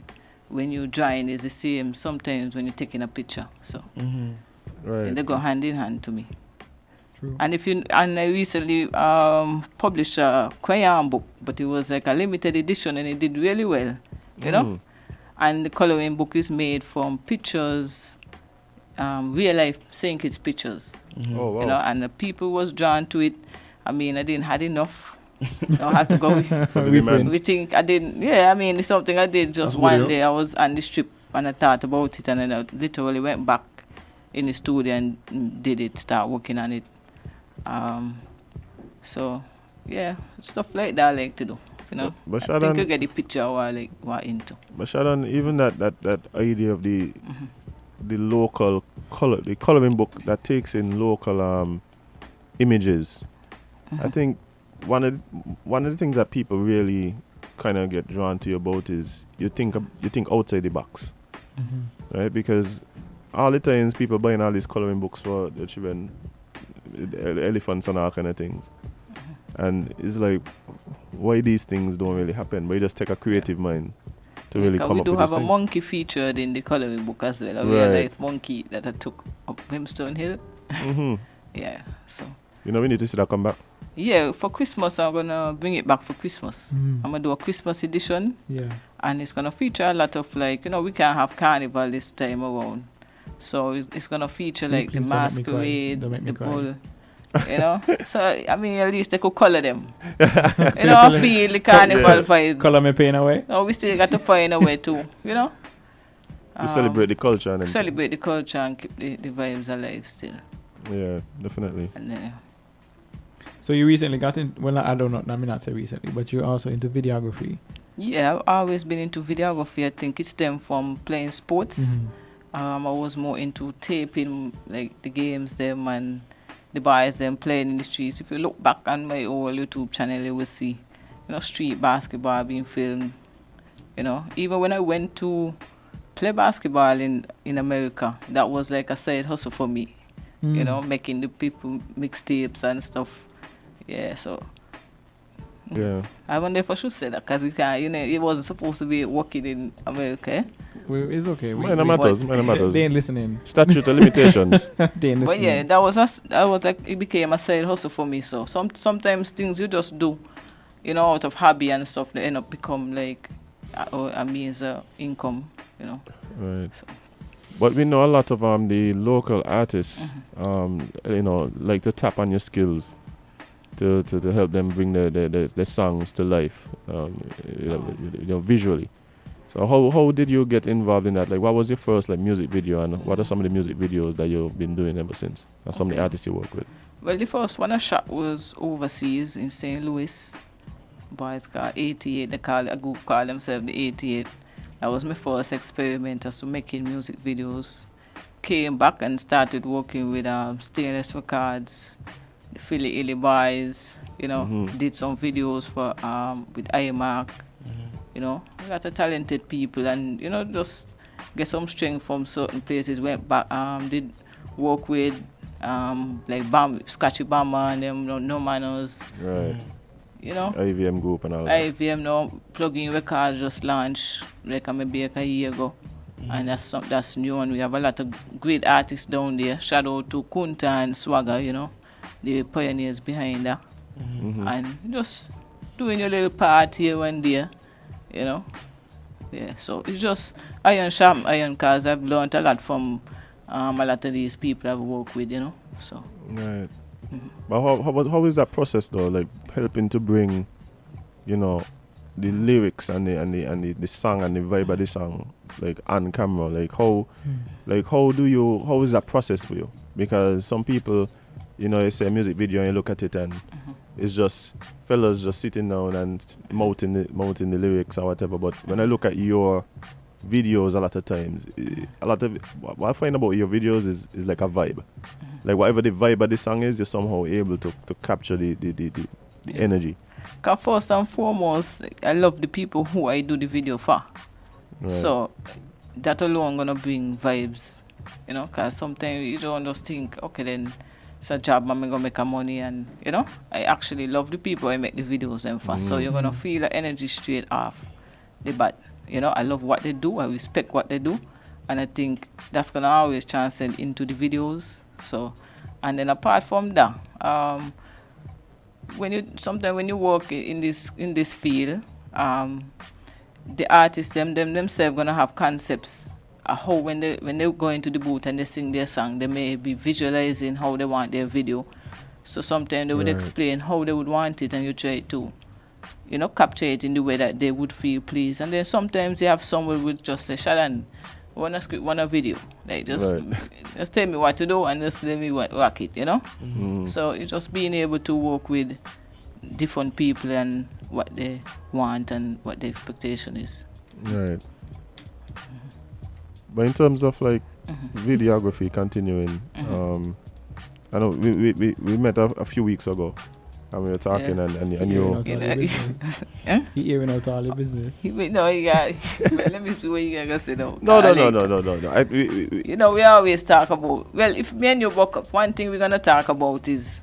when you're drawing is the same sometimes when you're taking a picture. So Right. they go hand in hand to me. True. And I recently published a crayon book, but it was like a limited edition and it did really well, you know. And the coloring book is made from pictures, real life St. Kitts pictures. Oh wow. You know, and the people was drawn to it. I mean, I didn't had enough. I had to go with we think I didn't. Yeah, I mean, it's something I did just one day. I was on the strip and I thought about it, and then I literally went back in the studio and did it, start working on it. So yeah, stuff like that I like to do. You know, But I think you get the picture of what I like what I'm into. But Shadan, even that idea of the local color, the coloring book that takes in local images, I think one of the things that people really kind of get drawn to you about is you think outside the box, right? Because all the times people buying all these coloring books for the children, the elephants and all kind of things, and it's like, why these things don't really happen? But you just take a creative mind to really come up with these things. We do have a monkey featured in the coloring book as well, a real life monkey that I took up Brimstone Hill. Yeah, so. You know, we need to see that come back. Yeah, for Christmas, I'm going to bring it back for Christmas. I'm going to do a Christmas edition. Yeah. And it's going to feature a lot of, like, you know, we can't have carnival this time around. So it's going to feature, like, the masquerade, the bull. You know? So, I mean, at least they could color them. You know, I feel the carnival vibes. Color me pain away? No, we still got to find a way too, you know? To celebrate the culture. And celebrate the culture and keep the vibes alive still. Yeah, definitely. And, so you recently got in, well, I don't know, I mean not say recently, but you're also into videography. Yeah, I've always been into videography. I think it stemmed from playing sports. I was more into taping, like, the games them and the boys them playing in the streets. If you look back on my old YouTube channel, you will see, you know, street basketball being filmed. You know, even when I went to play basketball in America, that was like a side hustle for me. You know, making the people mixtapes and stuff. Yeah, so. Yeah. I wonder if I should say that, because you know, it wasn't supposed to be working in America. Eh? It's okay. Mine matters. They ain't listening. Statute of limitations. They ain't listening. But yeah, that was like, it became a side hustle for me. So sometimes things you just do, you know, out of hobby and stuff, they end up become like a means of income, you know. Right. So. But we know a lot of the local artists, like to tap on your skills to help them bring the songs to life, visually. So how did you get involved in that? Like, what was your first music video, and what are some of the music videos that you've been doing ever since? Or some of the artists you work with? Well, the first one I shot was overseas in St. Louis. Boys called 88. A group called themselves the 88. That was my first experiment as to making music videos. Came back and started working with Stainless Records, the Philly Illy Boys. Did some videos for with IMAC. A lot of talented people, and just get some strength from certain places. Went back, did work with Scotchy Bama and them, No Manners. Right. IVM Group and all that. IVM now, Plug-in Records just launched maybe a year ago. And that's new, and we have a lot of great artists down there. Shout out to Kunta and Swagger, the pioneers behind that. And just doing your little part here and there, Yeah, so it's just iron sharp iron, cause I've learned a lot from a lot of these people I've worked with, so. Right. But how is that process though? Like helping to bring, the lyrics and the song and the vibe of the song like on camera. How is that process for you? Because some people, you say a music video and you look at it and it's just fellas just sitting down and mouthing the lyrics or whatever. But when I look at your videos, a lot of times, what I find about your videos is like a vibe. Like whatever the vibe of the song is, you're somehow able to capture the energy. Cause first and foremost, I love the people who I do the video for. Right. So that alone gonna bring vibes, cause sometimes you don't just think, okay then it's a job, I'm gonna make a money, and I actually love the people I make the videos them for. So you're gonna feel the energy straight off the bat. I love what they do, I respect what they do, and I think that's gonna always transcend into the videos. So, and then apart from that, when you work in this field, the artists themselves gonna have concepts. How when they go into the booth and they sing their song, they may be visualizing how they want their video. So sometimes they would explain how they would want it, and you try to, capture it in the way that they would feel pleased. And then sometimes you have someone would just say, Shadan, want a script, want a video. Like just tell me what to do and just let me rock it, So it's just being able to work with different people and what they want and what the expectation is. Right. But in terms of videography continuing, I know we met a few weeks ago. And we were talking, and you. He airing out all your business. Let me see what you gonna say now. No. We always talk about. Well, if me and you buck up, one thing we're gonna talk about is,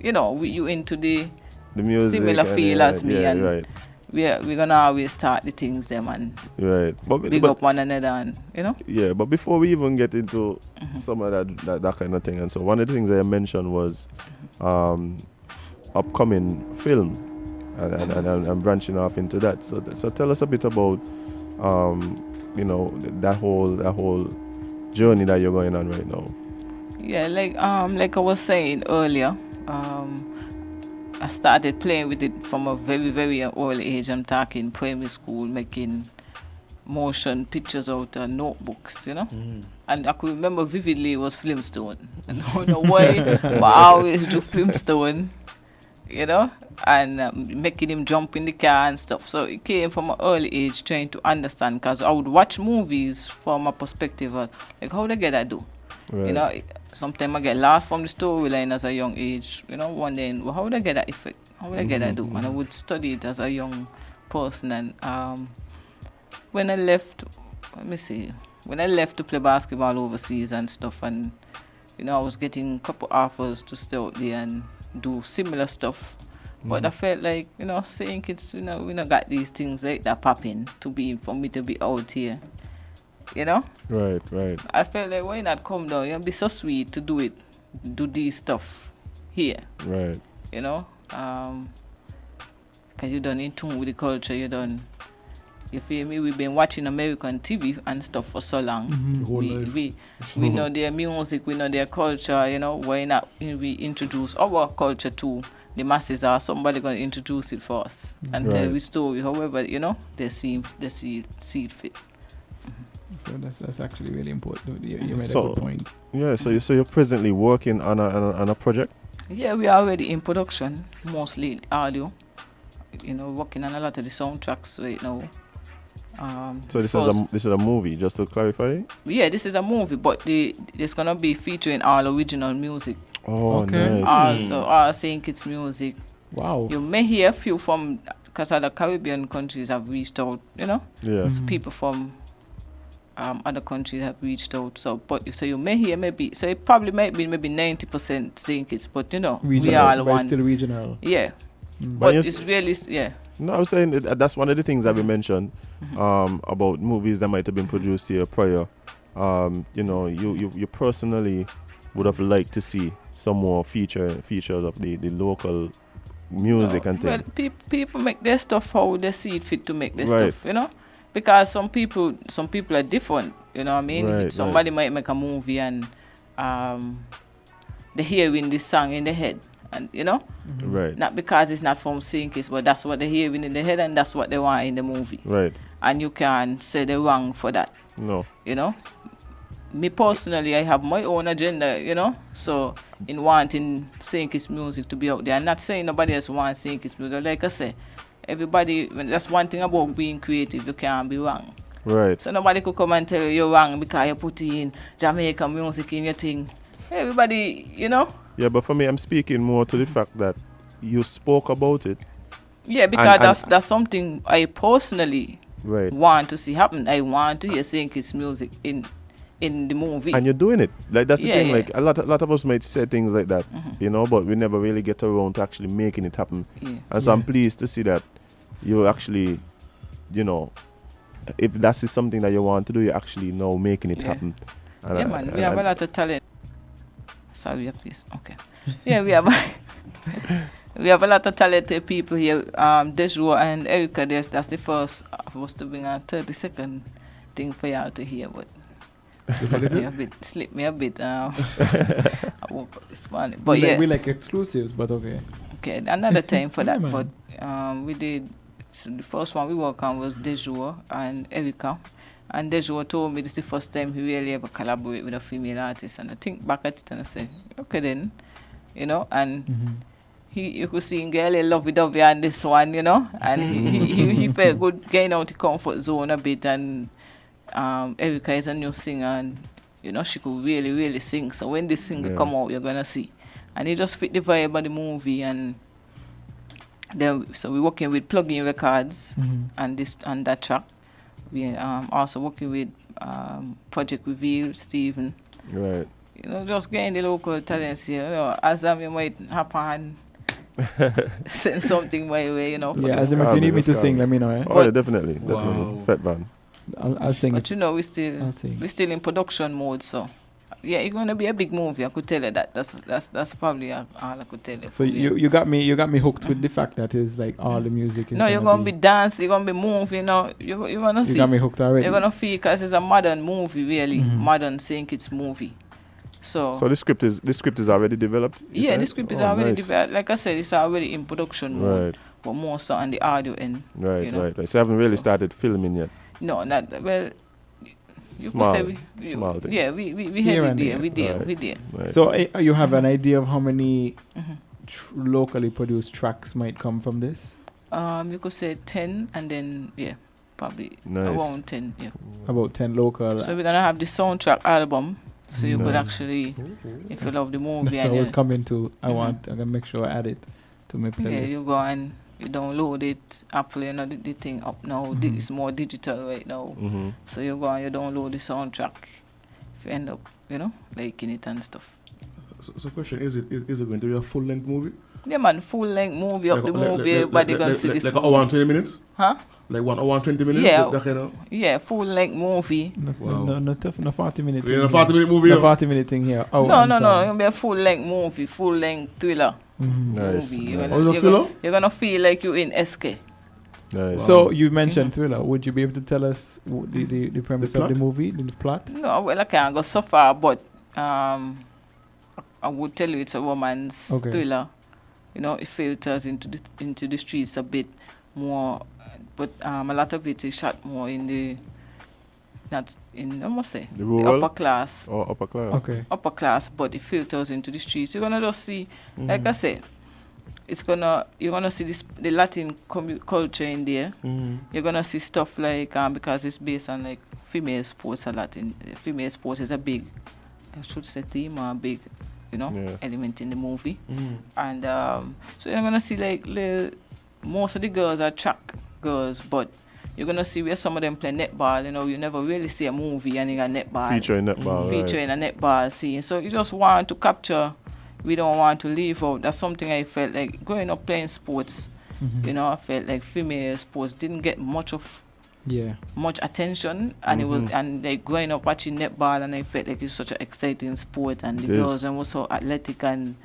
you into the music, similar feel as me, and right. we're gonna always start the things them and big up one another, and Yeah, but before we even get into some of that kind of thing, and so one of the things I mentioned was. Upcoming film and branching off into that. So tell us a bit about that whole journey that you're going on right now. Yeah, like I was saying earlier, I started playing with it from a very, very early age. I'm talking primary school, making motion pictures out of notebooks, And I could remember vividly it was Flintstone. I don't know why, but I always do Flintstone. And making him jump in the car and stuff. So it came from an early age trying to understand, because I would watch movies from a perspective of, how they get that do. Right. Sometimes I get lost from the storyline as a young age, wondering, how would I get that effect? How would I get that do? And I would study it as a young person. And when I left to play basketball overseas and stuff, and, I was getting a couple offers to stay out there and do similar stuff, but I felt like saying kids, we not got these things like that popping for me to be out here, Right. I felt like, why not come down? It'd be so sweet to do these stuff here, right? Because you done in tune with the culture, you done You feel me? We've been watching American TV and stuff for so long. The whole life. We know their music, we know their culture, you know. Why not we introduce our culture to the masses, or somebody going to introduce it for us and tell Right. we story, however, you know, they see it fit. So that's actually really important. You made a So- good point. Yeah, so you're presently working on a project. Yeah, we are already in production, mostly audio. You know, working on a lot of the soundtracks right now. So this first- is a movie, just to clarify. Yeah, this is a movie, but there's gonna be featuring all original music. Oh, Okay. nice. All St. Kitts music. Wow. You may hear a few from, because other Caribbean countries have reached out, you know? Yeah. So people from other countries have reached out. So you may hear so it probably might be maybe 90% St. Kitts, but you know, we Regional, are but one. it's still regional. Yeah. Mm. But But it's really, yeah. No, I was saying that's one of the things that we mentioned about movies that might have been produced here prior. You know, you personally would have liked to see some more features of the local music and Well, things. people make their stuff how they see it fit to make their Right. stuff, you know? Because some people are different, you know what I mean? Right, Somebody might make a movie and they hearing this song in their head, and you know? Right. Not because it's not from St. Kitts, but that's what they're hearing in their head and that's what they want in the movie. Right. And you can't say they're wrong for that. No. You know? Me personally, I have my own agenda, you know? So, in wanting St. Kitts music to be out there, I'm not saying nobody else wants St. Kitts music. Like I say, everybody, that's one thing about being creative, you can't be wrong. Right. So, nobody could come and tell you you're wrong because you put in Jamaican music in your thing. Everybody, you know? Yeah, but for me, I'm speaking more to the fact that you spoke about it. Yeah, because And- that's something I personally Right. want to see happen. I want to hear St. Kitts music in the movie. And you're doing it. Like that's the Yeah, thing. yeah. Like a lot of us might say things like that, you know, but we never really get around to actually making it happen. Yeah. And so I'm pleased to see that you actually, you know, if that is something that you want to do, you're actually now making it Yeah. happen. And Yeah, man, we have a lot of talent. Sorry, we have this. Okay. Yeah, we have we have a lot of talented people here. Dejua and Erica, that's the first of us to bring a 30-second thing for y'all to hear, but slipped me a bit. I woke up this morning. But yeah. We like exclusives, but okay. Okay, another time for that. Yeah, But man. we did. So the first one we worked on was Dejua and Erica. And Dejua told me this is the first time he really ever collaborate with a female artist. And I think back at it and I said, okay then, you know, and you could see him get a lovey-dovey on this one, you know, and he felt good getting out the comfort zone a bit. And Erica is a new singer and, you know, she could really, really sing. So when this single come out, you're going to see. And he just fit the vibe of the movie. And then, so we're working with Plug-in Records and that track. We also working with Project Reveal, Stephen. Right. You know, just getting the local talents here. You know, as you might happen, send something my way, you know. Yeah, as if you need me to sing, let me know. Eh? Oh, yeah, definitely. Wow. Fat man. I'll sing But it. you know, we're I'll sing. still in production mode, so yeah, it's gonna be a big movie. I could tell you that. That's probably all I could tell you. So you got me hooked with the fact that is like all the music is. No, you're gonna be dance. You're gonna be moving. You know, you're gonna see. You got me hooked already. You're gonna feel because it's a modern movie, really modern St. Kitts movie. So the script is already developed. you yeah, said? the script is Oh, already nice. developed. Like I said, it's already in production mode, Right. but more so on the audio end. Right, you know? right. So you haven't really started filming yet. No, not well. You Small- could say small thing. yeah, we Here headed and there, there. we there, Right. we there. Right. So you have an idea of how many locally produced tracks might come from this? You could say 10, and then yeah, probably Nice. around 10. Yeah. About 10 local. So we're gonna have the soundtrack album, so you could Nice. actually, if you love the movie, That's and what I was then- coming to. I can make sure I add it to my playlist. yeah, you go and you download it. Apple, you know, the thing up now. It's more digital right now. So you go and you download the soundtrack. If you end up, you know, liking it and stuff. So question, is it going to be a full-length movie? Yeah, man, full length movie up the movie. Everybody gonna see this. Like movie. an hour and 20 minutes? Huh? Like 1 hour and 20 minutes? Yeah, That kind of? yeah, full length movie. No 40 minutes. Yeah, no 40-minute movie, No yeah. 40-minute thing here. Oh, No, I'm no, sorry. it'll be a full length movie, full length thriller Nice. movie. Nice. Oh, is it a thriller? You're gonna feel like you're in SK. Nice. So you mentioned thriller. Would you be able to tell us the premise of the plot? movie, the plot? No, well, I can't go so far, but I would tell you it's a romance Okay. thriller. You know, it filters into the streets a bit more, but a lot of it is shot more in the, not in, I must say, The rural? upper class. Oh, upper class. Okay. Upper class, but it filters into the streets. You're gonna just see, like I said, you're gonna see the Latin culture in there. You're gonna see stuff like because it's based on like female sports a lot. Female sports is a big, I should say, theme or a big, element in the movie. And so you're gonna see like most of the girls are track girls, but you're gonna see where some of them play netball. You know, you never really see a movie and you got netball Featuring netball, featuring a netball scene. So you just want to capture. We don't want to leave out. That's something I felt like growing up playing sports. You know, I felt like female sports didn't get much attention, and it was like growing up watching netball, and I felt like it's such an exciting sport, and the girls and was so athletic and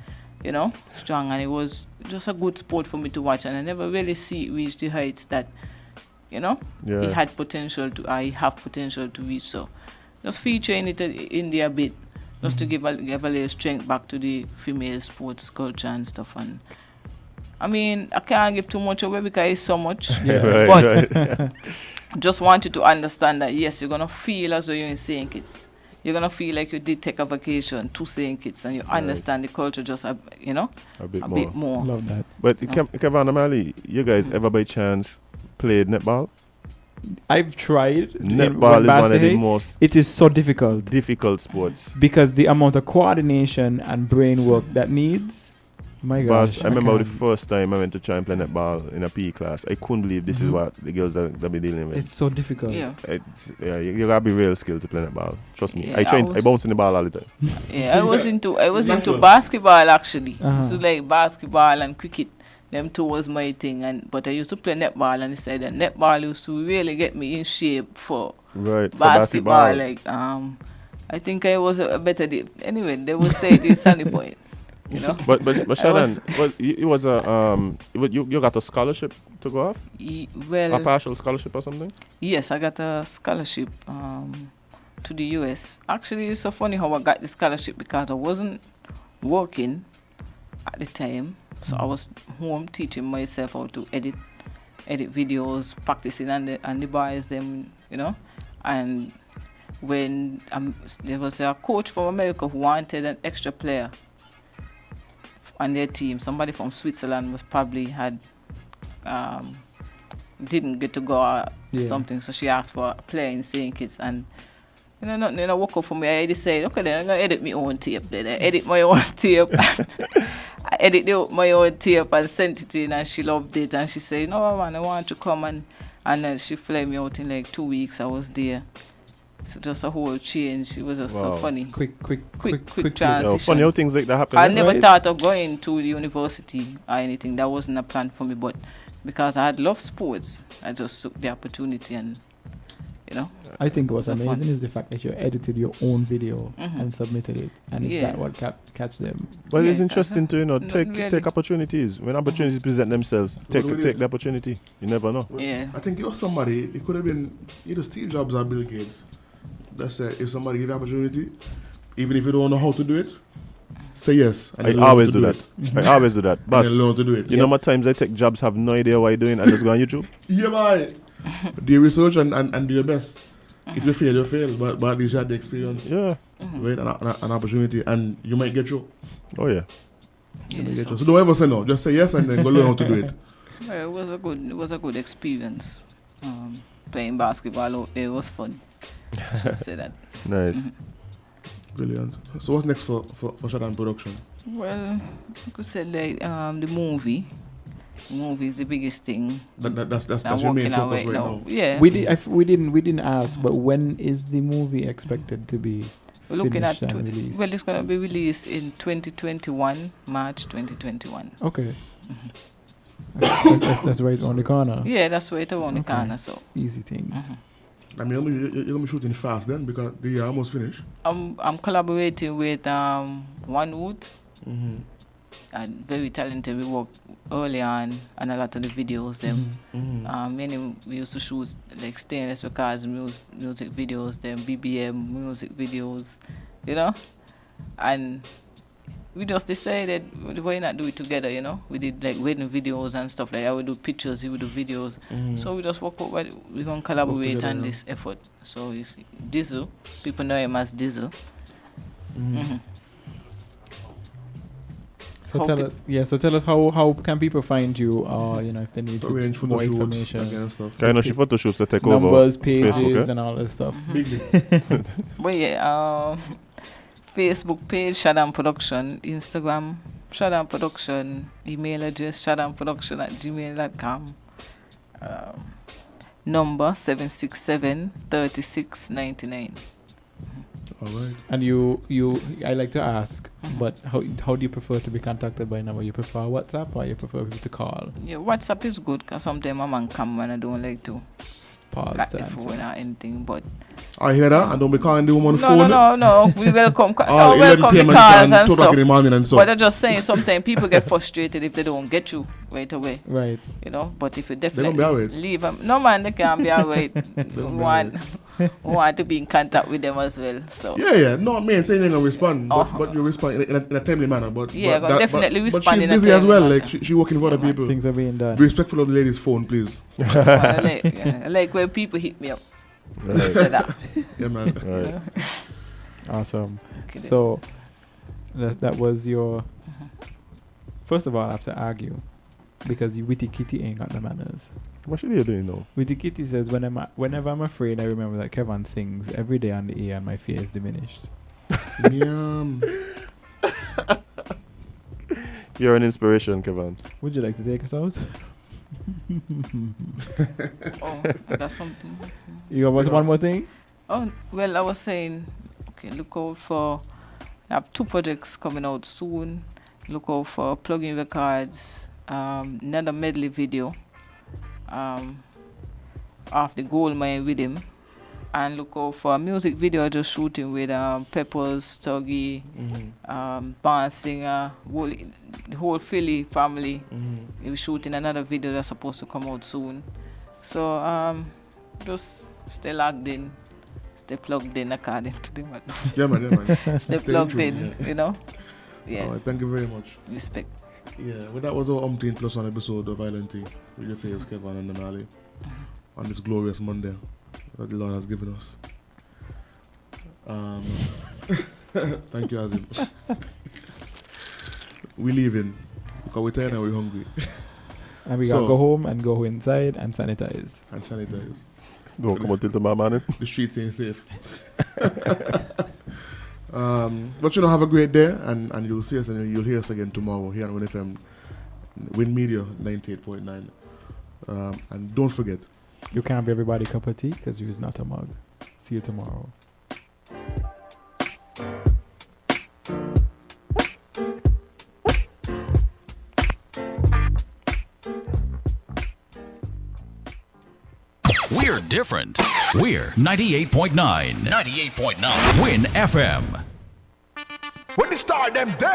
strong, and it was just a good sport for me to watch, and I never really see it reach the heights that it had potential to. I have potential to reach. So just featuring it in there a bit. Just to give a little strength back to the female sports culture and stuff. And I mean, I can't give too much away because it's so much. But just want you to understand that, yes, you're going to feel as though you're in St. Kitts. You're going to feel like you did take a vacation to St. Kitts, and you understand the culture just, a bit more. Love that. But Kevin and Mali, you guys ever by chance played netball? I've tried. Netball is one of the most. It is so difficult. Difficult sports. Because the amount of coordination and brain work that needs. My gosh. I remember the first time I went to try and play netball in a PE class. I couldn't believe this is what the girls that be dealing with. It's so difficult. Yeah. You gotta be real skilled to play netball. Trust me. Yeah, I bounce in the ball all the time. Yeah, I was into basketball actually. So like basketball and cricket. Them two was my thing, but I used to play netball, and he said that netball used to really get me in shape for basketball. Like I think I was a better anyway. They would say this Sunny point, But Shannon, you got a scholarship to go off? A partial scholarship or something? Yes, I got a scholarship to the US. Actually, it's so funny how I got the scholarship because I wasn't working at the time. So I was home teaching myself how to edit videos, practicing on the boys them, And when there was a coach from America who wanted an extra player on their team, somebody from Switzerland was probably didn't get to go or something, so she asked for a player in St. Kitts, and nothing woke up for me. I decided, okay, then I'm gonna edit my own tape. Then I edit my own tape. I edited my own tape and sent it in, and she loved it. And she said, "No, man, I want to come." And she flew me out in like 2 weeks. I was there. So just a whole change. It was just so funny. Quick transition. Funny how things like that happen. I never thought of going to the university or anything. That wasn't a plan for me. But because I had loved sports, I just took the opportunity and. I think what's amazing is the fact that you edited your own video and submitted it, and is that what catch them? But it's interesting to take opportunities when opportunities present themselves. Take the opportunity. You never know. Yeah, I think you're somebody. It could have been either Steve Jobs or Bill Gates. That said, if somebody give you opportunity, even if you don't know how to do it, say yes. I always do that. I always do that. But learn to do it. You know, how times I take jobs, have no idea what you're doing, and just go on YouTube. Yeah, boy. Do your research and do your best. If you fail, you fail. But at least you had the experience. Yeah. Right? An opportunity, and you might get through. Oh, yeah. So don't ever say no. Just say yes and then go learn how to do it. Well, it was a good experience. Playing basketball, it was fun. I should say that. Nice. Brilliant. So what's next for Shadan Production? Well, I could say like the movie. Movie is the biggest thing. That's your main focus right now. Yeah. We didn't ask, but when is the movie expected to be We're looking at released? Well, it's going to be released in 2021, March 2021. Okay. That's right on the corner. Yeah, that's right around the corner. So easy things. I mean, you're gonna be shooting fast then because the year almost finished. I'm collaborating with OneWood. and very talented. We worked early on a lot of the videos. Them, many we used to shoot like Stainless Records music videos, them BBM music videos, you know, and we just decided why not do it together, you know. We did like wedding videos and stuff like that. I would do pictures, he would do videos. So we just work out what we're gonna collaborate together, on yeah. this effort. So it's Diesel. People know him as Diesel. So How tell us how can people find you, you know, if they need Arrange more photo shoots, that information. kind of stuff. Kind of she photo shoots that take over Numbers, pages, Facebook, and all that stuff. But yeah, Facebook page Shadam Production, Instagram Shadam Production, email address shadamproduction@gmail.com, number 767-3699. All right. And I like to ask, but how do you prefer to be contacted by number? You prefer WhatsApp or you prefer people to call? Yeah, WhatsApp is good because sometimes I'm on camera and I don't like to pause cut to the answer. phone or anything, but I hear that, and don't be calling the woman on the no, phone. no, we welcome All no, welcome the 11 calls payments and 2 o'clock in the stuff. morning and so. But I'm just saying, sometimes people get frustrated if they don't get you right away. Right. You know, but if you gonna definitely be alright. leave them, no man, they can't be alright. we want to be in contact with them as well. So Yeah. No, me ain't saying you're gonna respond, but you respond in a timely manner. But Yeah, but gonna definitely but respond she's in a busy as timely well. manner. Like she working for other people. Things are being done. Be respectful of the lady's phone, please. I like when people hit me up. Right. Say that. Yeah, man. Right. Awesome. Okay, then. So that was your. First of all, I have to argue because Witty Kitty ain't got the manners. What should you doing now? Witty Kitty says, whenever I'm afraid, I remember that Kevin sings every day on the air and my fear is diminished. Yum. You're an inspiration, Kevin. Would you like to take us out? Oh, I got something. You got one more thing? Oh, well, I was saying, okay, look out for, I have 2 projects coming out soon. Look out for Plug-in Records, another medley video of the Gold Mine Rhythm. And look out for a music video I just shooting with Peppers, Tuggy, Barn Singer, the whole Philly family. We're shooting another video that's supposed to come out soon. So just stay logged in, stay plugged in according to them. Yeah, man. Stay Stay plugged tuned, in, yeah. you know? Yeah. All right, thank you very much. Respect. Yeah, well, that was our +1 episode of Island Tea with your faves, Kevin and Namali, on this glorious Monday that the Lord has given us. Thank you, Azim. We leaving because we're tired and we're hungry. And we gotta go home and go inside and sanitize. Don't come out till tomorrow morning. The streets ain't safe. But have a great day, and you'll see us and you'll hear us again tomorrow here on Win FM, Win Media 98.9. And don't forget, you can't be everybody cup of tea because you is not a mug. See you tomorrow. We're different. We're 98.9. 98.9. Win FM. When the star them dead.